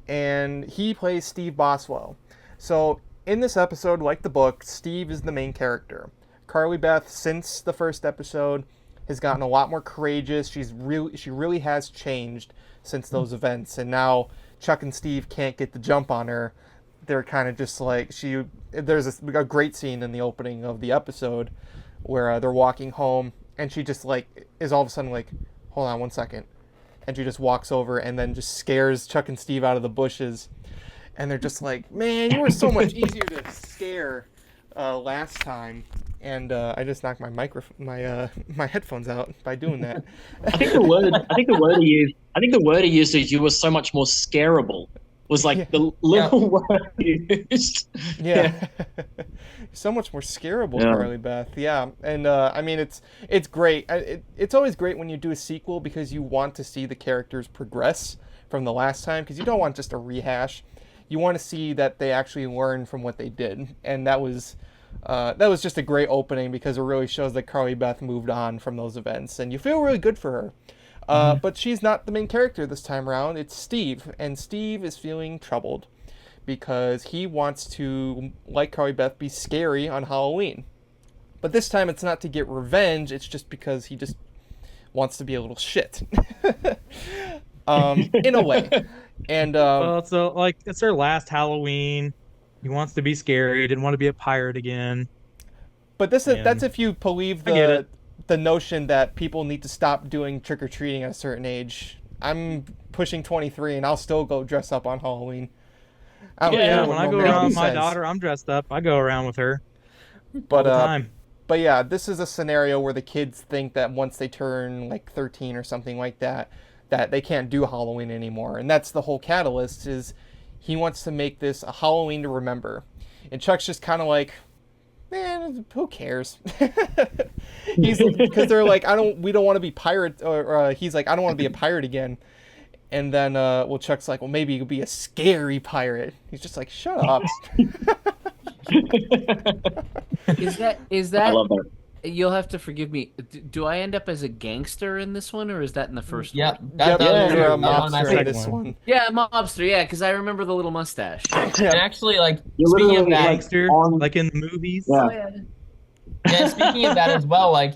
And he plays Steve Boswell. So in this episode, like the book, Steve is the main character. Carly Beth, since the first episode, has gotten a lot more courageous. She really has changed since those events. And now Chuck and Steve can't get the jump on her. They're kind of just like, there's a great scene in the opening of the episode where they're walking home, and she just is all of a sudden like, hold on one second. And she just walks over and then just scares Chuck and Steve out of the bushes. And they're just like, man, you were so much easier to scare last time. And I just knocked my headphones out by doing that. I think the word he used is you were so much more scarable. Was like the little word he used. Yeah. So much more scarable, Carly Beth. Yeah. And I mean, it's great. It's always great when you do a sequel, because you want to see the characters progress from the last time, because you don't want just a rehash. You want to see that they actually learn from what they did. And that was just a great opening, because it really shows that Carly Beth moved on from those events, and you feel really good for her. But she's not the main character this time around. It's Steve, and Steve is feeling troubled because he wants to, like Carly Beth, be scary on Halloween. But this time it's not to get revenge, it's just because he just wants to be a little shit. In a way. And Well, so like it's their last Halloween. He wants to be scary. Didn't want to be a pirate again. but that's if you believe I get it. the notion that people need to stop doing trick or treating at a certain age. I'm pushing 23, and I'll still go dress up on Halloween. I don't care When what I go nobody around with my says. daughter, I'm dressed up. I go around with her But all the time. But yeah, this is a scenario where the kids think that once they turn like 13 or something like that, that they can't do Halloween anymore. And that's the whole catalyst, is he wants to make this a Halloween to remember. And Chuck's just kind of like, man, who cares? He's because they're like, we don't want to be pirates, or he's like, I don't want to be a pirate again. And then, Chuck's like, well, maybe you'll be a scary pirate. He's just like, shut up. Is that? I love that. You'll have to forgive me. Do I end up as a gangster in this one, or is that in the first Yep. one? Yep, you're a that was my mobster in favorite this one. Yeah, mobster. Yeah, because I remember the little mustache. And actually, like, You're speaking of literally that, Gangster, on- like in the movies. Yeah. yeah, speaking of that as well, like,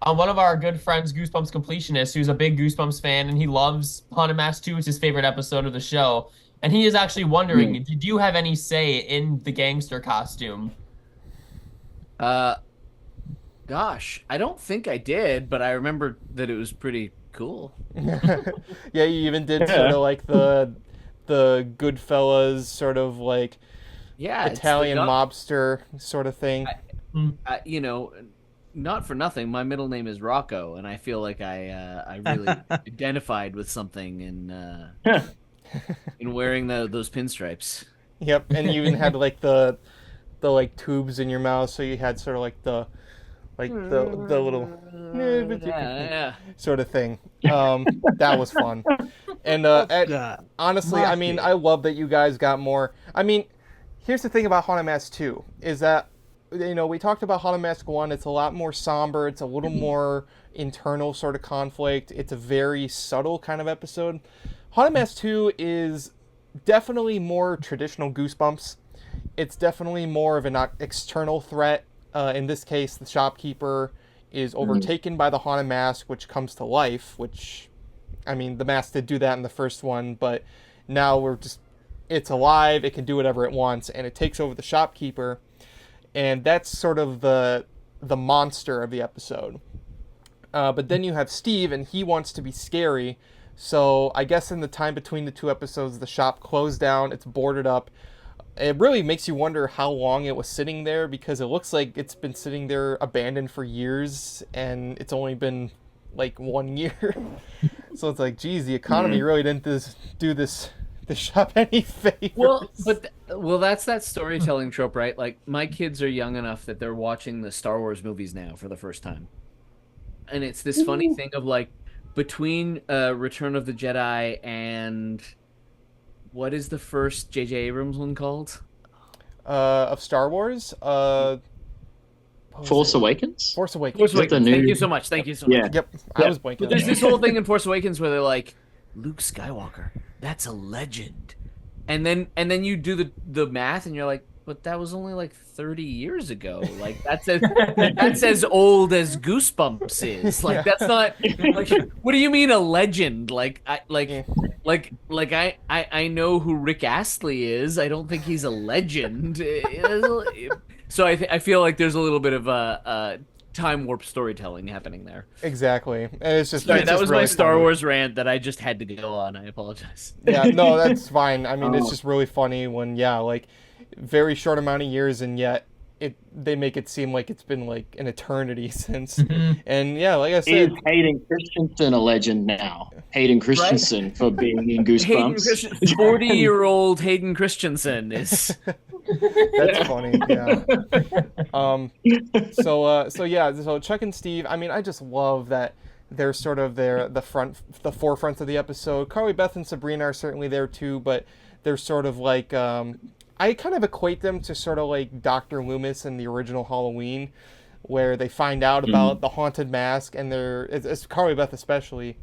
one of our good friends, Goosebumps Completionist, who's a big Goosebumps fan, and he loves Haunted Mask 2. It's his favorite episode of the show. And he is actually wondering, did you have any say in the gangster costume? Gosh, I don't think I did, but I remember that it was pretty cool. Yeah, you even did sort of like the Goodfellas sort of like Yeah, it's Italian the mobster sort of thing. you know, not for nothing. My middle name is Rocco, and I feel like I really identified with something in wearing those pinstripes. Yep, and you even had like the like tubes in your mouth, so you had sort of like the little Yeah. sort of thing. That was fun. And honestly, I mean, I love that you guys got more. I mean, here's the thing about Haunted Mask 2 is that, you know, we talked about Haunted Mask 1. It's a lot more somber. It's a little more internal sort of conflict. It's a very subtle kind of episode. Haunted Mask 2 is definitely more traditional Goosebumps. It's definitely more of an external threat. In this case, the shopkeeper is overtaken by the haunted mask, which comes to life, which, I mean, the mask did do that in the first one, but now it's alive, it can do whatever it wants, and it takes over the shopkeeper, and that's sort of the monster of the episode. But then you have Steve, and he wants to be scary, so I guess in the time between the two episodes, the shop closed down, it's boarded up. It really makes you wonder how long it was sitting there, because it looks like it's been sitting there abandoned for years, and it's only been like 1 year. So it's like, geez, the economy really didn't do this shop any favors. Well, that's that storytelling trope, right? Like, my kids are young enough that they're watching the Star Wars movies now for the first time, and it's this funny thing of like, between Return of the Jedi and what is the first J.J. Abrams one called? Of Star Wars? Force Awakens? Force Awakens. Force Awakens. New- Thank you so much. Yeah. Yep, I was blanking. But there's this whole thing in Force Awakens where they're like, Luke Skywalker, that's a legend. And then you do the math and you're like, but that was only like 30 years ago. Like, that's as old as Goosebumps is. Like, that's not like, what do you mean a legend? Like I know who Rick Astley is. I don't think he's a legend. So I feel like there's a little bit of time warp storytelling happening there. Exactly. And it's just Sorry, it's that just was really my Star funny. Wars rant that I just had to go on. I apologize. Yeah, no, that's fine. I mean, it's just really funny when, like, very short amount of years, and yet they make it seem like it's been like an eternity since. And yeah, like I said, Is Hayden Christensen a legend now? Hayden Christensen for being in Goosebumps. 40-year-old Hayden Christensen is. that's funny. Yeah. So Chuck and Steve. I mean, I just love that they're sort of the forefronts of the episode. Carly, Beth, and Sabrina are certainly there too, but they're sort of like. I kind of equate them to sort of like Dr. Loomis in the original Halloween, where they find out about the haunted mask, and it's Carly Beth especially,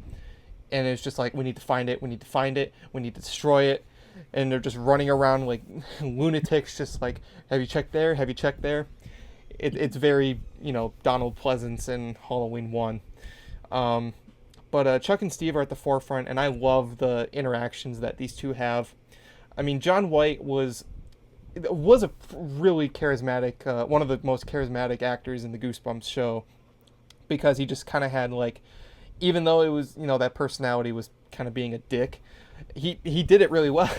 and it's just like, we need to find it, we need to destroy it, and they're just running around like lunatics, just like, have you checked there? Have you checked there? It's very, Donald Pleasance in Halloween 1. But But Chuck and Steve are at the forefront, and I love the interactions that these two have. I mean, John White was a really charismatic, one of the most charismatic actors in the Goosebumps show, because he just kind of had like, even though it was, you know, that personality was kind of being a dick, he did it really well.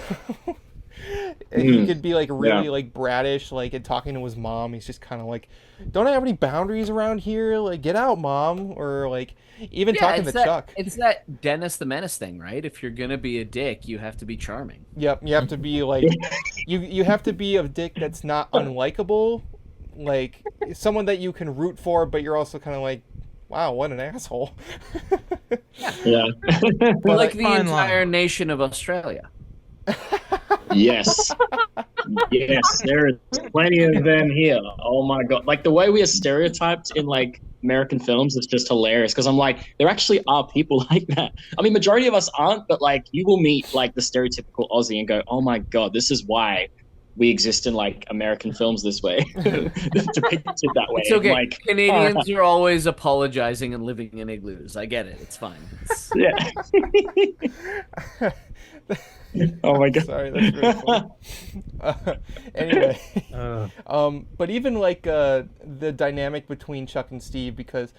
He could be like really like bratish, like and talking to his mom. He's just kind of like, "Don't I have any boundaries around here? Like, get out, mom!" Or like even talking to Chuck. It's that Dennis the Menace thing, right? If you're gonna be a dick, you have to be charming. Yep, you have to be like, you have to be a dick that's not unlikable, like someone that you can root for, but you're also kind of like, wow, what an asshole. Yeah. But like the entire nation of Australia. Yes. Yes, there is plenty of them here. Oh my god. Like the way we are stereotyped in like American films is just hilarious, because I'm like, there actually are people like that. I mean, majority of us aren't, but like you will meet like the stereotypical Aussie and go, oh my god, this is why we exist in like American films this way. Depicted that way. It's okay. Like, Canadians are always apologizing and living in igloos. I get it. It's fine. yeah. Oh my god. Sorry, that's really funny. Anyway, but even like the dynamic between Chuck and Steve, because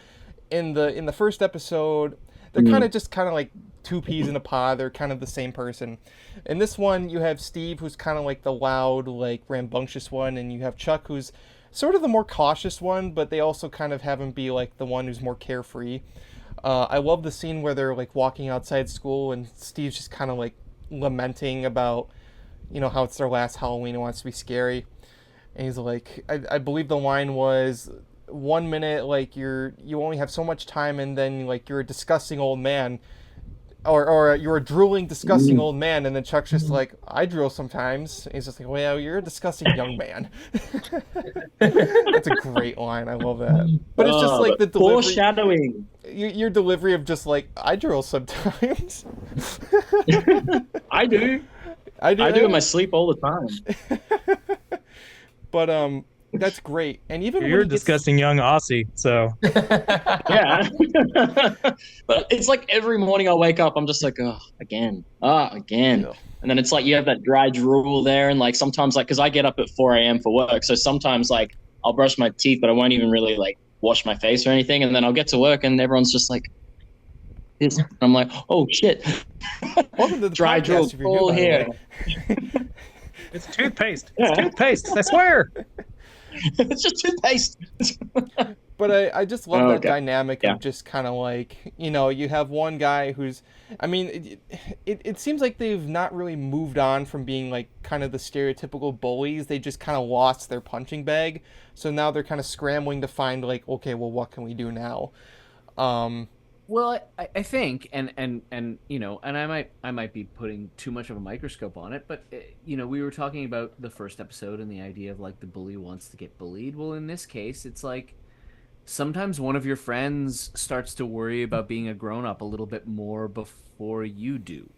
in the first episode, they're kind of like two peas in a pod. They're kind of the same person. In this one, you have Steve, who's kind of like the loud, like rambunctious one, and you have Chuck, who's sort of the more cautious one, but they also kind of have him be like the one who's more carefree. I love the scene where they're like walking outside school, and Steve's just kind of like lamenting about, you know, how it's their last Halloween and wants to be scary. And he's like, I believe the line was, 1 minute like you only have so much time, and then like you're a disgusting old man, or you're a drooling disgusting old man, and then Chuck's just like, I drool sometimes. And he's just like, well, you're a disgusting young man. That's a great line. I love that. But it's just like the delivery, foreshadowing. Your delivery of just like, I drool sometimes. I do in my sleep all the time. But that's great. And even you're a disgusting young Aussie, so yeah. But it's like every morning I wake up, I'm just like, oh, again. Yeah. And then it's like you have that dry drool there, and like sometimes like, because I get up at 4 a.m. for work, so sometimes like I'll brush my teeth, but I won't even really like wash my face or anything, and then I'll get to work and everyone's just like, this. I'm like, oh shit. Welcome to the dry drool all here. It's toothpaste. It's toothpaste. I swear. It's just toothpaste. But I just love that dynamic of just kind of like, you know, you have one guy who's, I mean, it seems like they've not really moved on from being like kind of the stereotypical bullies. They just kind of lost their punching bag. So now they're kind of scrambling to find like, okay, well, what can we do now? Well, I think, and you know, and I might be putting too much of a microscope on it, but you know, we were talking about the first episode and the idea of like the bully wants to get bullied. Well, in this case, it's like sometimes one of your friends starts to worry about being a grown-up a little bit more before you do,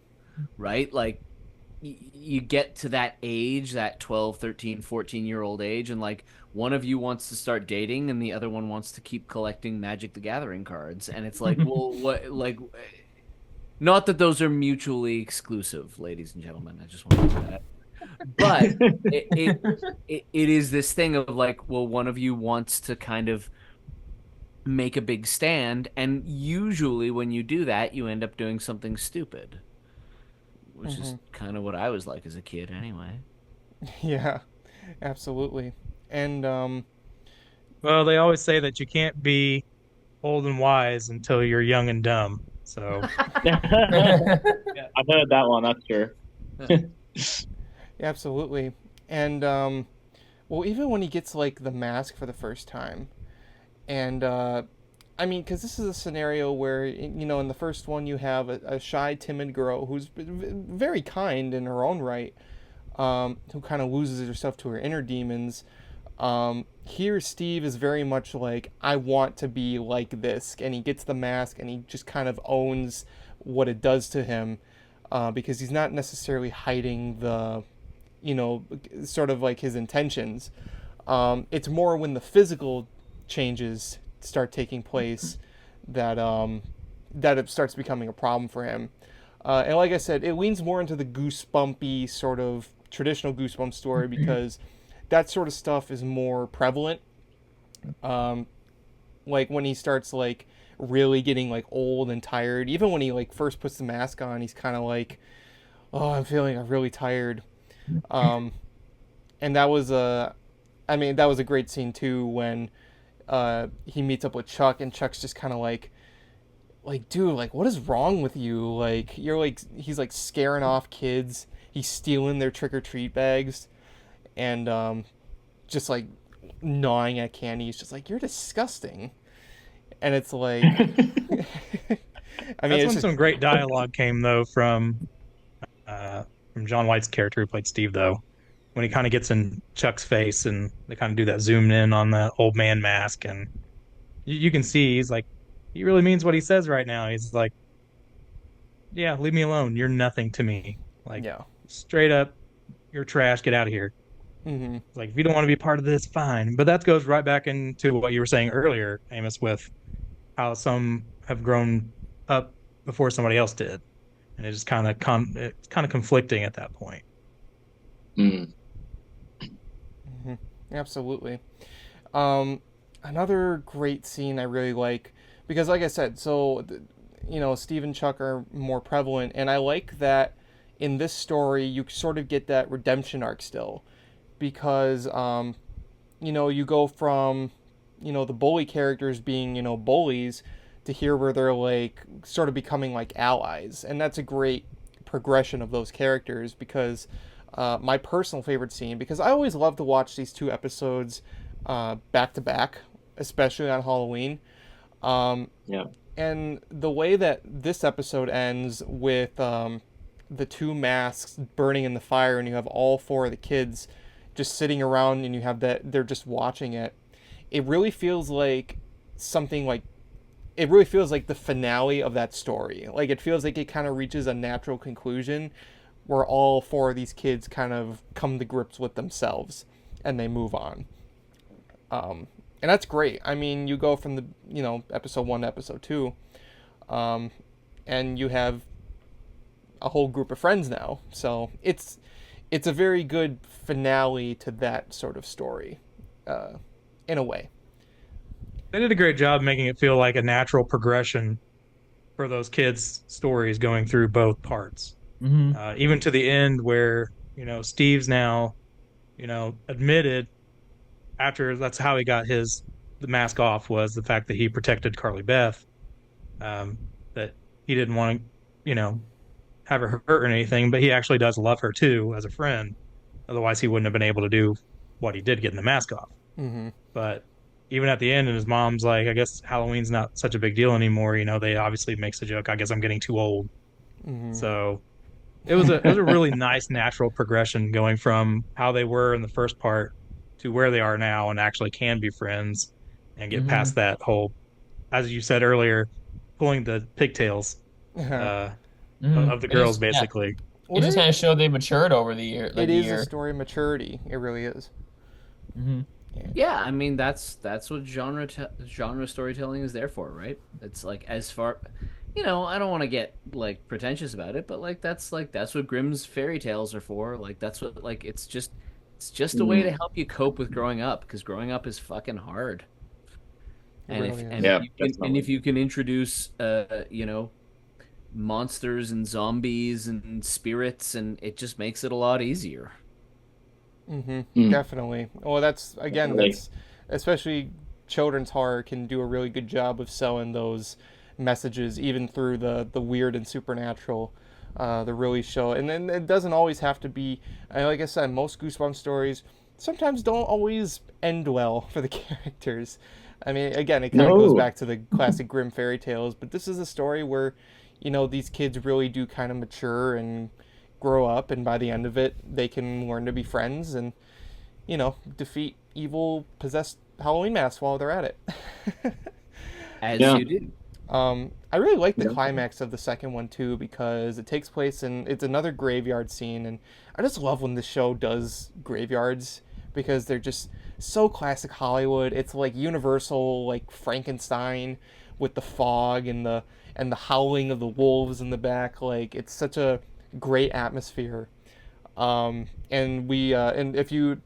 right? Like you get to that age, that 12, 13, 14-year-old age, and like one of you wants to start dating and the other one wants to keep collecting Magic the Gathering cards, and it's like, well, what, like, not that those are mutually exclusive, ladies and gentlemen, I just want to say that, but it is this thing of like, well, one of you wants to kind of make a big stand, and usually when you do that you end up doing something stupid, which is kind of what I was like as a kid anyway. Yeah, absolutely. And well, they always say that you can't be old and wise until you're young and dumb. So I've heard that one. That's true. Absolutely. And well, even when he gets like the mask for the first time, and I mean, because this is a scenario where, you know, in the first one you have a shy, timid girl who's very kind in her own right, who kind of loses herself to her inner demons. Here Steve is very much like, I want to be like this, and he gets the mask and he just kind of owns what it does to him, because he's not necessarily hiding the, you know, sort of like his intentions. It's more when the physical changes start taking place that that it starts becoming a problem for him. And like I said, it leans more into the goosebumpy sort of traditional Goosebumps story because that sort of stuff is more prevalent. Like when he starts like really getting like old and tired, even when he like first puts the mask on, he's kind of like, oh, I'm really tired. And that was that was a great scene too when he meets up with Chuck, and Chuck's just kind of like, dude, like, what is wrong with you? Like, you're like, he's like scaring off kids. He's stealing their trick-or-treat bags and just like gnawing at candy. He's just like, you're disgusting. And it's like, That's when some great dialogue came though from John White's character who played Steve, though, when he kind of gets in Chuck's face and they kind of do that zoom in on the old man mask, and you can see he's like, he really means what he says right now. He's like, yeah, leave me alone. You're nothing to me. Like, yeah. Straight up, you're trash. Get out of here. Mm-hmm. It's like, if you don't want to be part of this, fine. But that goes right back into what you were saying earlier, Amos, with how some have grown up before somebody else did, and it's just kind of it's kind of conflicting at that point. Mm. Mm-hmm. Absolutely. Another great scene I really like, because like I said, so Steve and Chuck are more prevalent, and I like that in this story you sort of get that redemption arc still, because you go from the bully characters being bullies to here where they're like sort of becoming like allies, and that's a great progression of those characters. Because my personal favorite scene, because I always love to watch these two episodes back to back, especially on Halloween. Yeah. And the way that this episode ends with the two masks burning in the fire, and you have all four of the kids just sitting around, and you have that they're just watching it. It really feels like the finale of that story. Like, it feels like it kind of reaches a natural conclusion where all four of these kids kind of come to grips with themselves and they move on. And that's great. I mean, you go from the, episode 1 to episode 2, and you have a whole group of friends now. So it's a very good finale to that sort of story, in a way. They did a great job making it feel like a natural progression for those kids' stories going through both parts. Mm-hmm. Even to the end where, Steve's now, admitted after that's how he got the mask off, was the fact that he protected Carly Beth, that he didn't want to, have her hurt or anything, but he actually does love her too as a friend. Otherwise he wouldn't have been able to do what he did getting the mask off. Mm-hmm. But even at the end, and his mom's like, I guess Halloween's not such a big deal anymore. They obviously makes the joke, I guess I'm getting too old. Mm-hmm. So it was a really nice natural progression going from how they were in the first part to where they are now and actually can be friends and get past that whole, as you said earlier, pulling the pigtails of the girls, basically. Yeah. It just kind of showed they matured over the year. It is a story of maturity. It really is. Mm-hmm. Yeah, I mean that's what genre storytelling is there for, right? It's like, as far, I don't want to get like pretentious about it, but like that's what Grimm's fairy tales are for. Like that's what, like, it's just a way to help you cope with growing up, because growing up is fucking hard. And if you can introduce monsters and zombies and spirits, and it just makes it a lot easier. Definitely. Well, that's especially children's horror can do a really good job of selling those messages, even through the weird and supernatural. The really show, and then it doesn't always have to be, like I said, most Goosebumps stories sometimes don't always end well for the characters. I mean, again, it kind of goes back to the classic Grimm fairy tales, but this is a story where, these kids really do kind of mature and grow up, and by the end of it, they can learn to be friends and, defeat evil possessed Halloween masks while they're at it. As you do. I really like the climax of the second one too, because it takes place it's another graveyard scene, and I just love when the show does graveyards, because they're just so classic Hollywood. It's like Universal, like Frankenstein, with the fog and the howling of the wolves in the back. Like, it's such a great atmosphere. And if you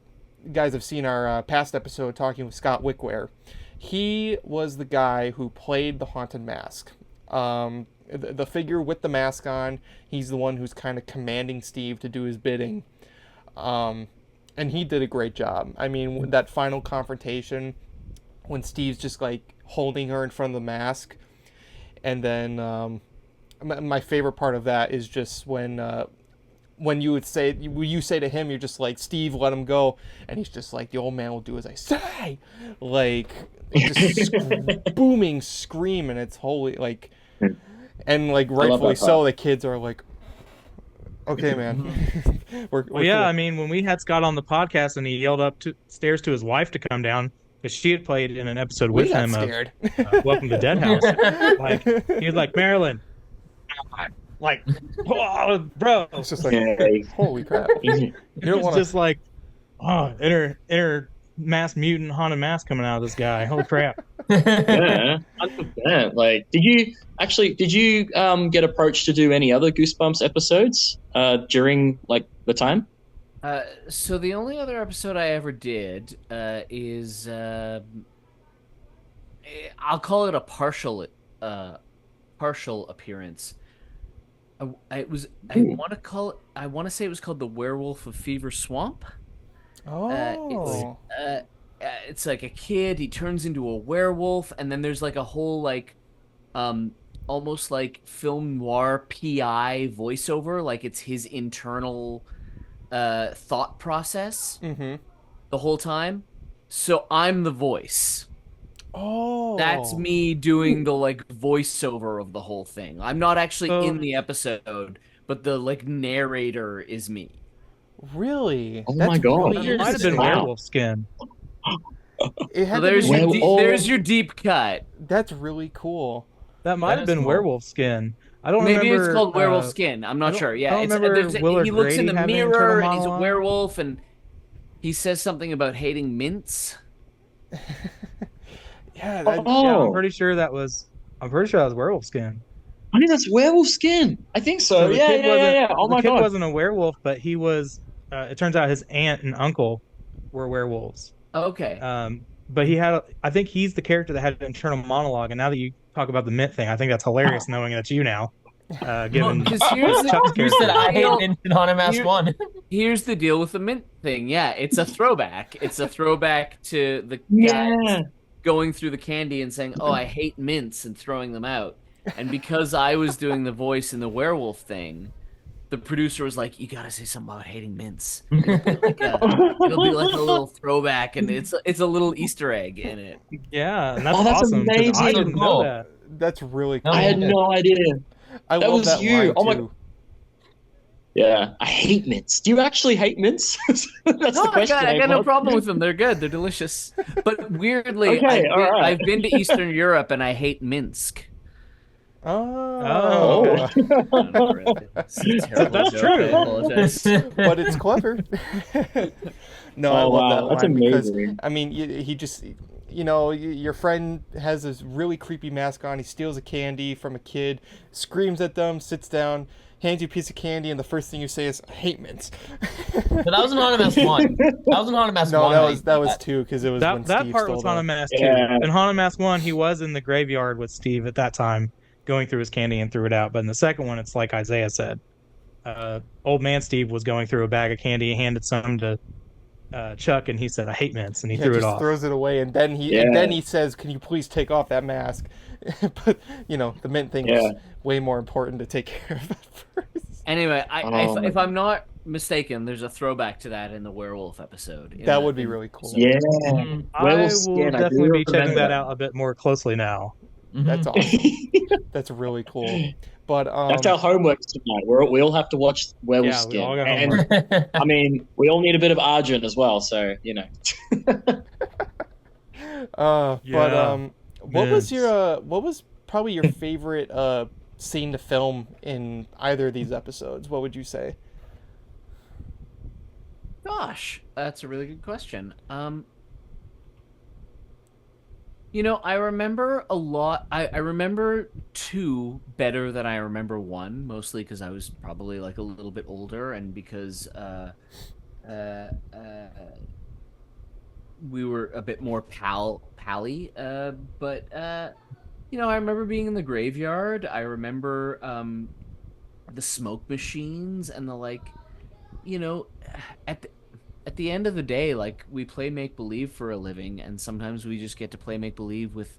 guys have seen our past episode talking with Scott Wickware, he was the guy who played the Haunted Mask. The figure with the mask on, he's the one who's kind of commanding Steve to do his bidding. And he did a great job. I mean, that final confrontation when Steve's just like holding her in front of the mask, and then my favorite part of that is just when you say to him, you're just like, Steve, let him go, and he's just like, the old man will do as I say, like just booming scream, and it's holy, like, and like rightfully so, the kids are like, okay, man. we're yeah, cool. I mean, when we had Scott on the podcast and he yelled upstairs to his wife to come down because she had played in an episode with him scared. of Welcome to Dead House. Like, he was like, Marilyn, like, oh, bro. It's just like, holy crap. It was just like, oh, inner mass mutant haunted mask coming out of this guy. Holy crap. Yeah, 100%. Like, did you get approached to do any other Goosebumps episodes during like the time? So the only other episode I ever did is I'll call it a partial appearance. I want to say it was called The Werewolf of Fever Swamp. Oh. It's like a kid, he turns into a werewolf, and then there's like a whole like almost like film noir PI voiceover, like it's his internal thought process the whole time. So I'm the voice. Oh. That's me doing the like voiceover of the whole thing. I'm not actually in the episode, but the like narrator is me. Really? Oh my god. It might have been werewolf skin. There's your deep cut. That's really cool. That might have been werewolf skin. I don't Maybe remember. It's called werewolf skin. I'm not sure. Yeah, I don't remember he looks in the Grady having an mirror internal and he's a monologue. werewolf, and he says something about hating mints. Yeah, I'm pretty sure that was werewolf skin. I think that's werewolf skin. I think so. the Yeah. kid wasn't- Oh my the kid god. wasn't a werewolf, but he was. It turns out his aunt and uncle were werewolves. Okay. But I think he's the character that had an internal monologue. And now that you talk about the mint thing, I think that's hilarious knowing that's you now. Given Because here's Chuck's You said I hate deal. mint in Haunted Mask 1. Here's the deal with the mint thing. Yeah, it's a throwback. It's a throwback to the Yeah. guys going through the candy and saying, "Oh, I hate mints," and throwing them out. And because I was doing the voice in the werewolf thing, the producer was like, "You gotta say something about hating mints." It'll be like a little throwback, and it's a little Easter egg in it. Yeah, and that's that's awesome. 'cause I amazing. didn't know that. That's really cool. I had no idea. I that love was that you. line, Oh my- too. Yeah, I hate mints. Do you actually hate mints? That's No, the question. I got no Amos. problem with them. They're good. They're delicious. But weirdly, Okay, all right. I've been to Eastern Europe, and I hate Minsk. Oh. That's true. But it's clever. No, I Oh, love wow, that that's line because, amazing. I mean, he just, your friend has this really creepy mask on. He steals a candy from a kid, screams at them, sits down, hands you a piece of candy, and the first thing you say is, "I hate mints." But that was in Haunted Mask 1. That was in Haunted Mask 1. No, that was 2 because it was when That Steve part stole was the- Haunted Mask 2. Yeah. In Haunted Mask 1, he was in the graveyard with Steve at that time, going through his candy and threw it out. But in the second one, it's like Isaiah said. Old man Steve was going through a bag of candy, handed some to Chuck, and he said, "I hate mints," and he threw it just off. throws it away, and then he says, "Can you please take off that mask?" But the mint thing was way more important to take care of at first. Anyway, if I'm not mistaken, there's a throwback to that in the werewolf episode. That would be really cool. Yeah. I Werewolf will skin, I do definitely be checking remember that out a bit more closely now. That's awesome. That's really cool. But That's our homework tonight. We all have to watch Werewolf Yeah, we Skin. all got And homework. I mean, we all need a bit of Arjun as well, so Yeah. What was probably your favorite scene to film in either of these episodes? What would you say? Gosh, that's a really good question. I remember a lot. I remember 2 better than I remember 1, mostly because I was probably like a little bit older and because we were a bit more pally. But I remember being in the graveyard. I remember the smoke machines and the at the end of the day, like, we play make-believe for a living, and sometimes we just get to play make-believe with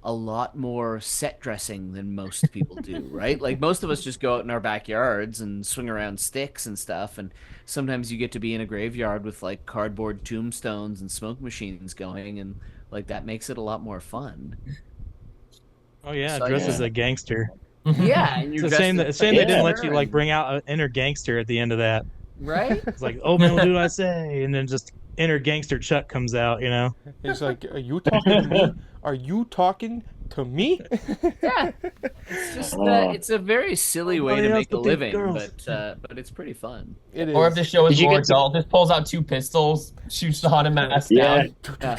a lot more set dressing than most people do, right? Like, most of us just go out in our backyards and swing around sticks and stuff, and sometimes you get to be in a graveyard with, like, cardboard tombstones and smoke machines going, and, like, that makes it a lot more fun. Oh, yeah, So, dress yeah. as a gangster. Yeah, and It's you're a shame dressed they as didn't a let you, like, and- bring out an inner gangster at the end of that. Right? It's like, oh man, what do I say? And then just inner gangster Chuck comes out, It's like, are you talking to me? Are you talking to me? Yeah. It's just it's a very silly way to Nobody else make a but these living, girls. but it's pretty fun. It is. Or if the show is Did you more get to- adult, just pulls out 2 pistols, shoots the haunted mask Yeah. down.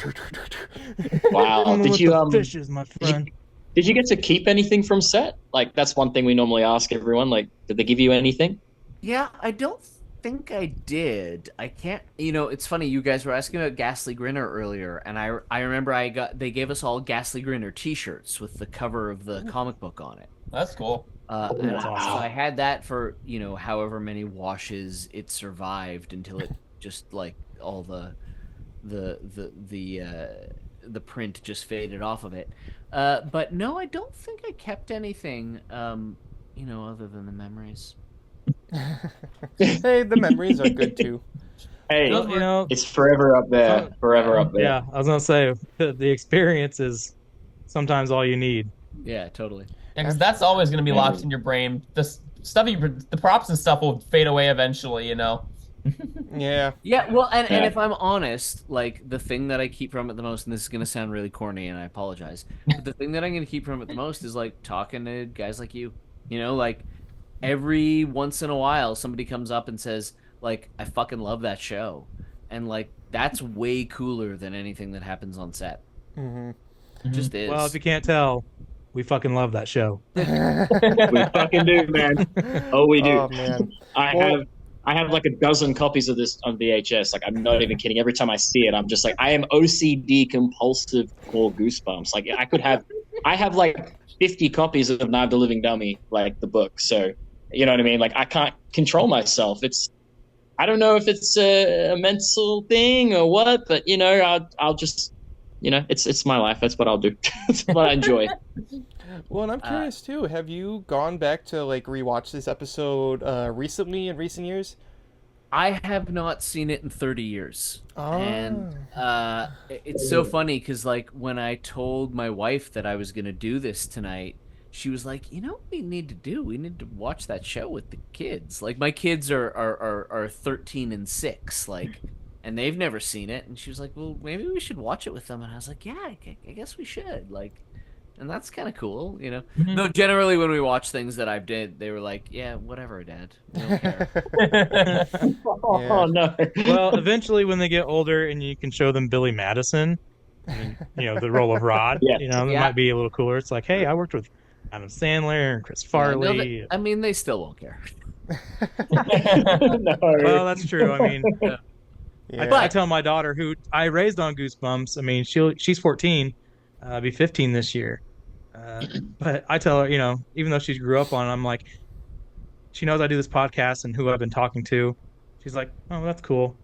Wow. With the fishes, my friend. Did you get to keep anything from set? Like, that's one thing we normally ask everyone. Like, did they give you anything? Yeah, I don't think I did. I can't. It's funny. You guys were asking about Ghastly Grinner earlier, and I remember they gave us all Ghastly Grinner T-shirts with the cover of the comic book on it. That's cool. And That's so awesome. I had that for however many washes it survived until it just like all the print just faded off of it. But no, I don't think I kept anything. Other than the memories. Hey, the memories are good too. Hey, Well, it's forever up there. Forever up there. Yeah, I was gonna say the experience is sometimes all you need. Yeah, totally. Because that's always going to be locked in your brain. The props and stuff will fade away eventually, Yeah. Yeah, well, and Yeah. if I'm honest, like, the thing that I keep from it the most, and this is going to sound really corny, and I apologize, but the thing that I'm going to keep from it the most is, like, talking to guys like you. Like, every once in a while, somebody comes up and says, like, I fucking love that show. And, like, that's way cooler than anything that happens on set. Mm-hmm. It just is. Well, if you can't tell, we fucking love that show. We fucking do, man. Oh, we do. Oh man. I have like a dozen copies of this on VHS. Like, I'm not even kidding. Every time I see it, I'm just like, I am OCD compulsive for Goosebumps. Like, I have like 50 copies of Night of the Living Dummy, like the book. So, you know what I mean? Like, I can't control myself. I don't know if it's a mental thing or what, but I'll just, it's my life. That's what I'll do. That's what I enjoy. Well, and I'm curious too. Have you gone back to like rewatch this episode recently in recent years? I have not seen it in 30 years. Oh. And it's so funny because, like, when I told my wife that I was going to do this tonight, she was like, what we need to do? We need to watch that show with the kids. Like, my kids are 13 and 6, like, and they've never seen it. And she was like, well, maybe we should watch it with them. And I was like, yeah, I guess we should. Like, and that's kind of cool, Mm-hmm. Though generally when we watch things that I've did, they were like, yeah, whatever, Dad. We don't care. Oh, no. Well, eventually when they get older and you can show them Billy Madison, and, the role of Rod, Yeah. it Yeah. might be a little cooler. It's like, hey, I worked with Adam Sandler and Chris Farley. They still won't care. No. Well, that's true. I mean, Yeah. I tell my daughter, who I raised on Goosebumps, I mean, she's 14, be 15 this year. But I tell her, even though she grew up on it, I'm like, she knows I do this podcast and who I've been talking to. She's like, oh, that's cool.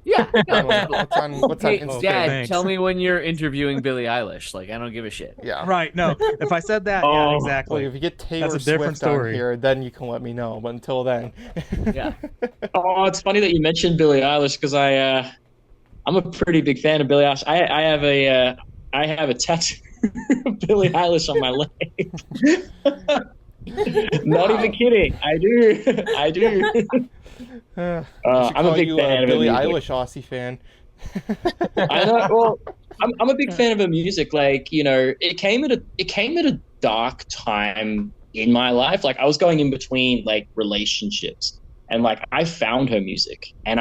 Yeah. What's on Hey, Instagram? Dad, thanks. tell me when you're interviewing Billie Eilish. Like, I don't give a shit. Yeah. Right. No, if I said that, yeah, Oh. exactly. Well, if you get Taylor That's a different Swift on story. here, then you can let me know. But until then, Yeah. Oh, it's funny that you mentioned Billie Eilish because I'm a pretty big fan of Billie Eilish. I have a tattoo of Billie Eilish on my leg. Not even kidding. I do. should I'm a call big you fan of her Billie music. Eilish Aussie fan. I know. Well, I'm a big fan of her music. Like, it came at a dark time in my life. Like, I was going in between like relationships, and like I found her music, and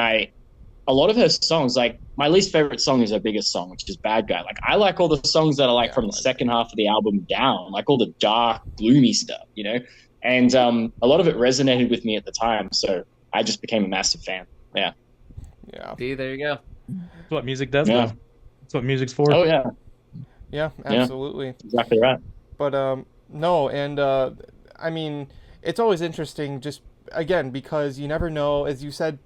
a lot of her songs, like my least favorite song is her biggest song, which is Bad Guy. Like I like all the songs that are like from the second half of the album down, like all the dark, gloomy stuff, you know? And a lot of it resonated with me at the time. So I just became a massive fan. Yeah. Yeah. See, there you go. That's what music does, Yeah. though. That's what music's for. Oh, yeah. Yeah, absolutely. Exactly right. But no, and I mean, it's always interesting just again because you never know, as you said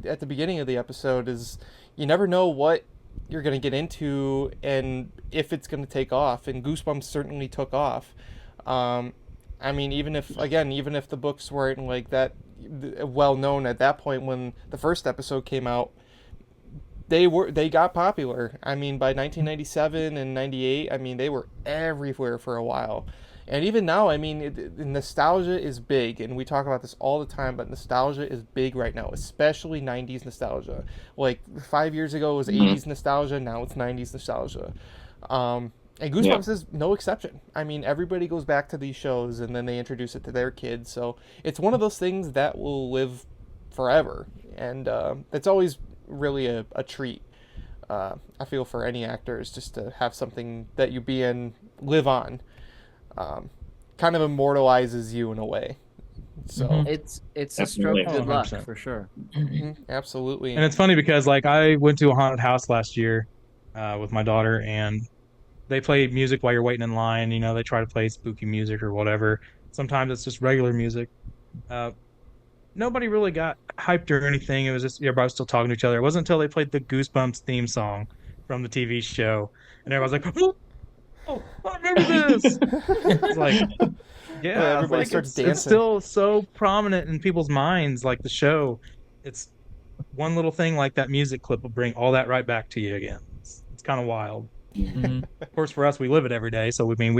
at the beginning of the episode, is you never know what you're going to get into and if it's going to take off, and Goosebumps certainly took off. I mean, even if the books weren't like that well known at that point when the first episode came out, they got popular. I mean, by 1997 and 98, I mean, they were everywhere for a while. And even now, I mean, nostalgia is big, and we talk about this all the time, but nostalgia is big right now, especially 90s nostalgia. Like, 5 years ago it was 80s nostalgia, now it's 90s nostalgia. And Goosebumps is no exception. I mean, everybody goes back to these shows, and then they introduce it to their kids, so it's one of those things that will live forever. And it's always really a treat, I feel, for any actors, just to have something that you be in live on. Kind of immortalizes you in a way. So it's a stroke of good luck for sure. Absolutely. And it's funny because like I went to a haunted house last year with my daughter, and they play music while you're waiting in line. You know, they try to play spooky music or whatever. Sometimes it's just regular music. Nobody really got hyped or anything. It was just everybody was still talking to each other. It wasn't until they played the Goosebumps theme song from the TV show, and everybody's like, "Oh, I remember this!" It's like, yeah, everybody like, starts dancing. It's still so prominent in people's minds. Like the show, it's one little thing like that music clip will bring all that right back to you again. It's kind of wild. Of course, for us, we live it every day, so we're very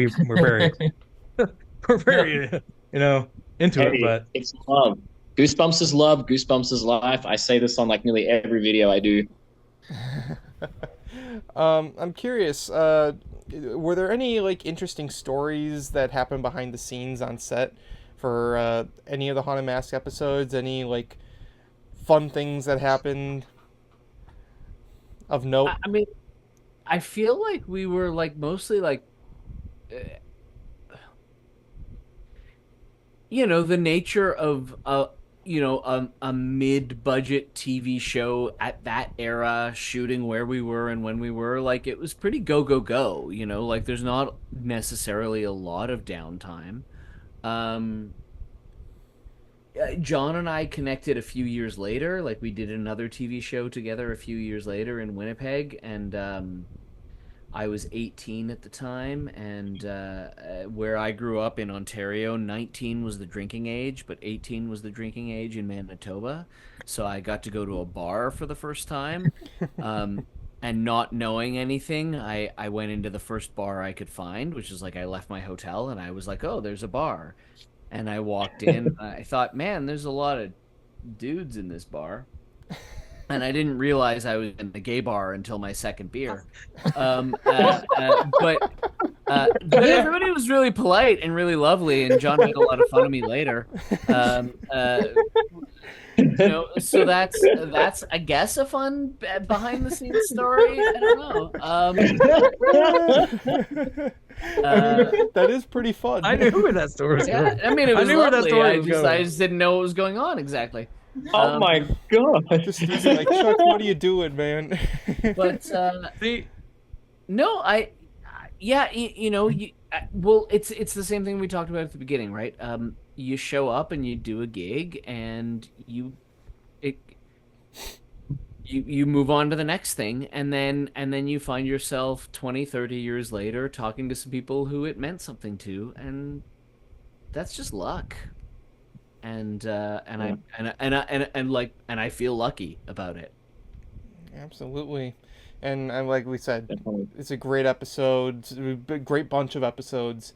we're very into it. But it's love. Goosebumps is love. Goosebumps is life. I say this on like nearly every video I do. I'm curious. Were there any like interesting stories that happened behind the scenes on set for any of the Haunted Mask episodes? Any like fun things that happened of note? I mean, I feel like we were like mostly like, the nature of a mid-budget TV show at that era, shooting where we were and when we were, like it was pretty go go go. Like there's not necessarily a lot of downtime. John and I connected a few years later. Like we did another TV show together a few years later in Winnipeg, and I was 18 at the time, and where I grew up in Ontario, 19 was the drinking age, but 18 was the drinking age in Manitoba. So I got to go to a bar for the first time, and not knowing anything, I went into the first bar I could find, which is like I left my hotel, and I was like, oh, there's a bar. And I walked in, I thought, man, there's a lot of dudes in this bar. And I didn't realize I was in the gay bar until my second beer. But everybody was really polite and really lovely, and John made a lot of fun of me later. So that's I guess a fun behind the scenes story. I don't know. That is pretty fun. I knew where that story was going. I mean, it was lovely. I going. just didn't know what was going on exactly. Oh my god! Just like, Chuck, what are you doing, man? But no, well, it's the same thing we talked about at the beginning, right? You show up and you do a gig, and you move on to the next thing, and then you find yourself 20, 30 years later talking to some people who it meant something to, and that's just luck. And I feel lucky about it. Absolutely. And like we said, it's a great episode, a great bunch of episodes,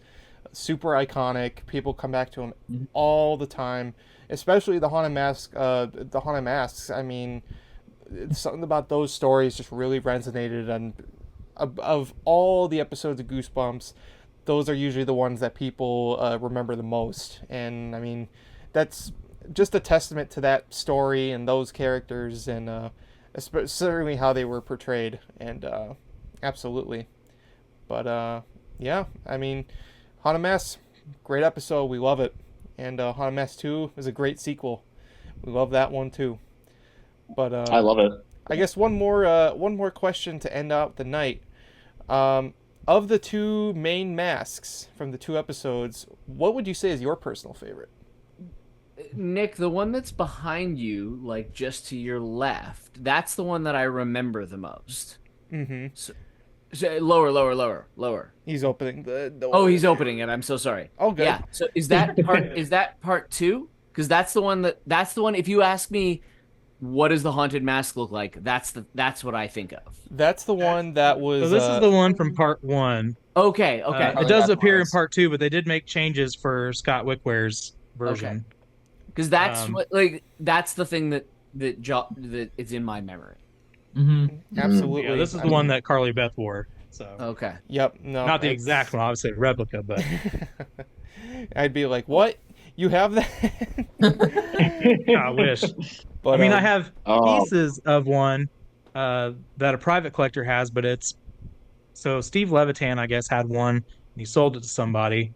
super iconic. People come back to them all the time, especially the Haunted Masks. I mean, something about those stories just really resonated. And of all the episodes of Goosebumps, those are usually the ones that people remember the most. And I mean, that's just a testament to that story and those characters. And certainly how they were portrayed, and absolutely. But yeah, I mean, Haunted Mask, great episode. We love it, and Haunted Mask 2 is a great sequel. We love that one too. But I love it. I guess one more question to end out the night. Of the two main masks from the two episodes, what would you say is your personal favorite? Nick, the one that's behind you, like just to your left, that's the one that I remember the most. Mm-hmm. So lower. He's opening the door. Oh, he's opening it. I'm so sorry. Oh, good. Yeah. So is that part 2? Because that's the one if you ask me what does the haunted mask look like, that's what I think of. That's the one that was. So this is the one from part 1. Okay. It does appear in part 2, but they did make changes for Scott Wickware's version. Because that's that's the thing that it's in my memory. Mm-hmm. Absolutely. Yeah, this is the one that Carly Beth wore. So okay. Yep. No. Not the exact one, obviously a replica, but I'd be like, "What? You have that?" I wish. But, I mean, I have pieces of one that a private collector has, but it's so Steve Levitan, I guess, had one and he sold it to somebody,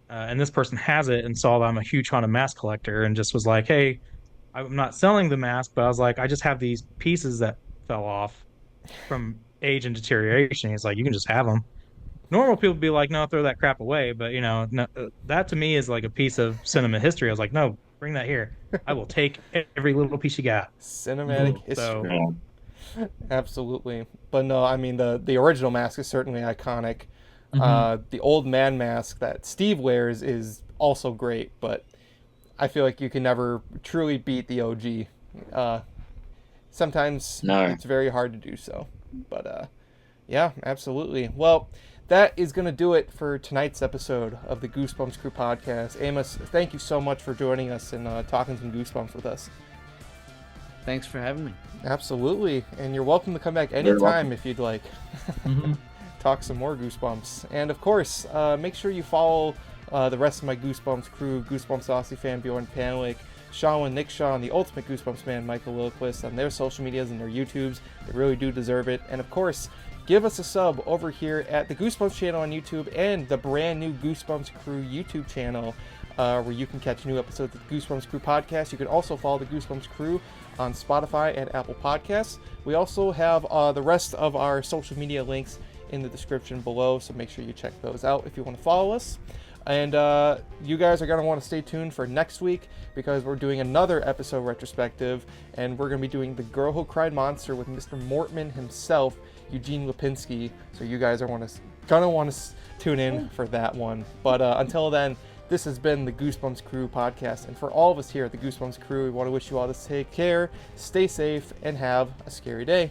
and this person has it and saw that I'm a huge haunted mask collector and just was like, "Hey, I'm not selling the mask, but I was like, I just have these pieces that fell off from age and deterioration." He's like, "You can just have them." Normal people would be like, "No, throw that crap away," but no, that to me is like a piece of cinema history. I was like, "No, bring that here. I will take every little piece you got." Cinematic history. Absolutely. But no, I mean, the original mask is certainly iconic. Mm-hmm. The old man mask that Steve wears is also great, but I feel like you can never truly beat the OG. Sometimes it's very hard to do so. But yeah, absolutely. Well, that is going to do it for tonight's episode of the Goosebumps Crew Podcast. Amos, thank you so much for joining us and talking some Goosebumps with us. Thanks for having me. Absolutely. And you're welcome to come back anytime if you'd like. Talk some more Goosebumps. And of course, make sure you follow the rest of my Goosebumps crew, Goosebumps Aussie fan Bjorn Panwick, Shawn, Nick Shaw, and the Ultimate Goosebumps man Michael Lilquist on their social medias and their YouTubes. They really do deserve it. And of course, give us a sub over here at the Goosebumps channel on YouTube and the brand new Goosebumps Crew YouTube channel, where you can catch new episodes of the Goosebumps Crew Podcast. You can also follow the Goosebumps Crew on Spotify and Apple Podcasts. We also have the rest of our social media links in the description below, so make sure you check those out if you want to follow us. And you guys are going to want to stay tuned for next week because we're doing another episode retrospective, and we're going to be doing The Girl Who Cried Monster with Mr. Mortman himself, Eugene Lipinski. So you guys are going to want to tune in for that one. But until then, this has been the Goosebumps Crew Podcast. And for all of us here at the Goosebumps Crew, we want to wish you all to take care, stay safe, and have a scary day.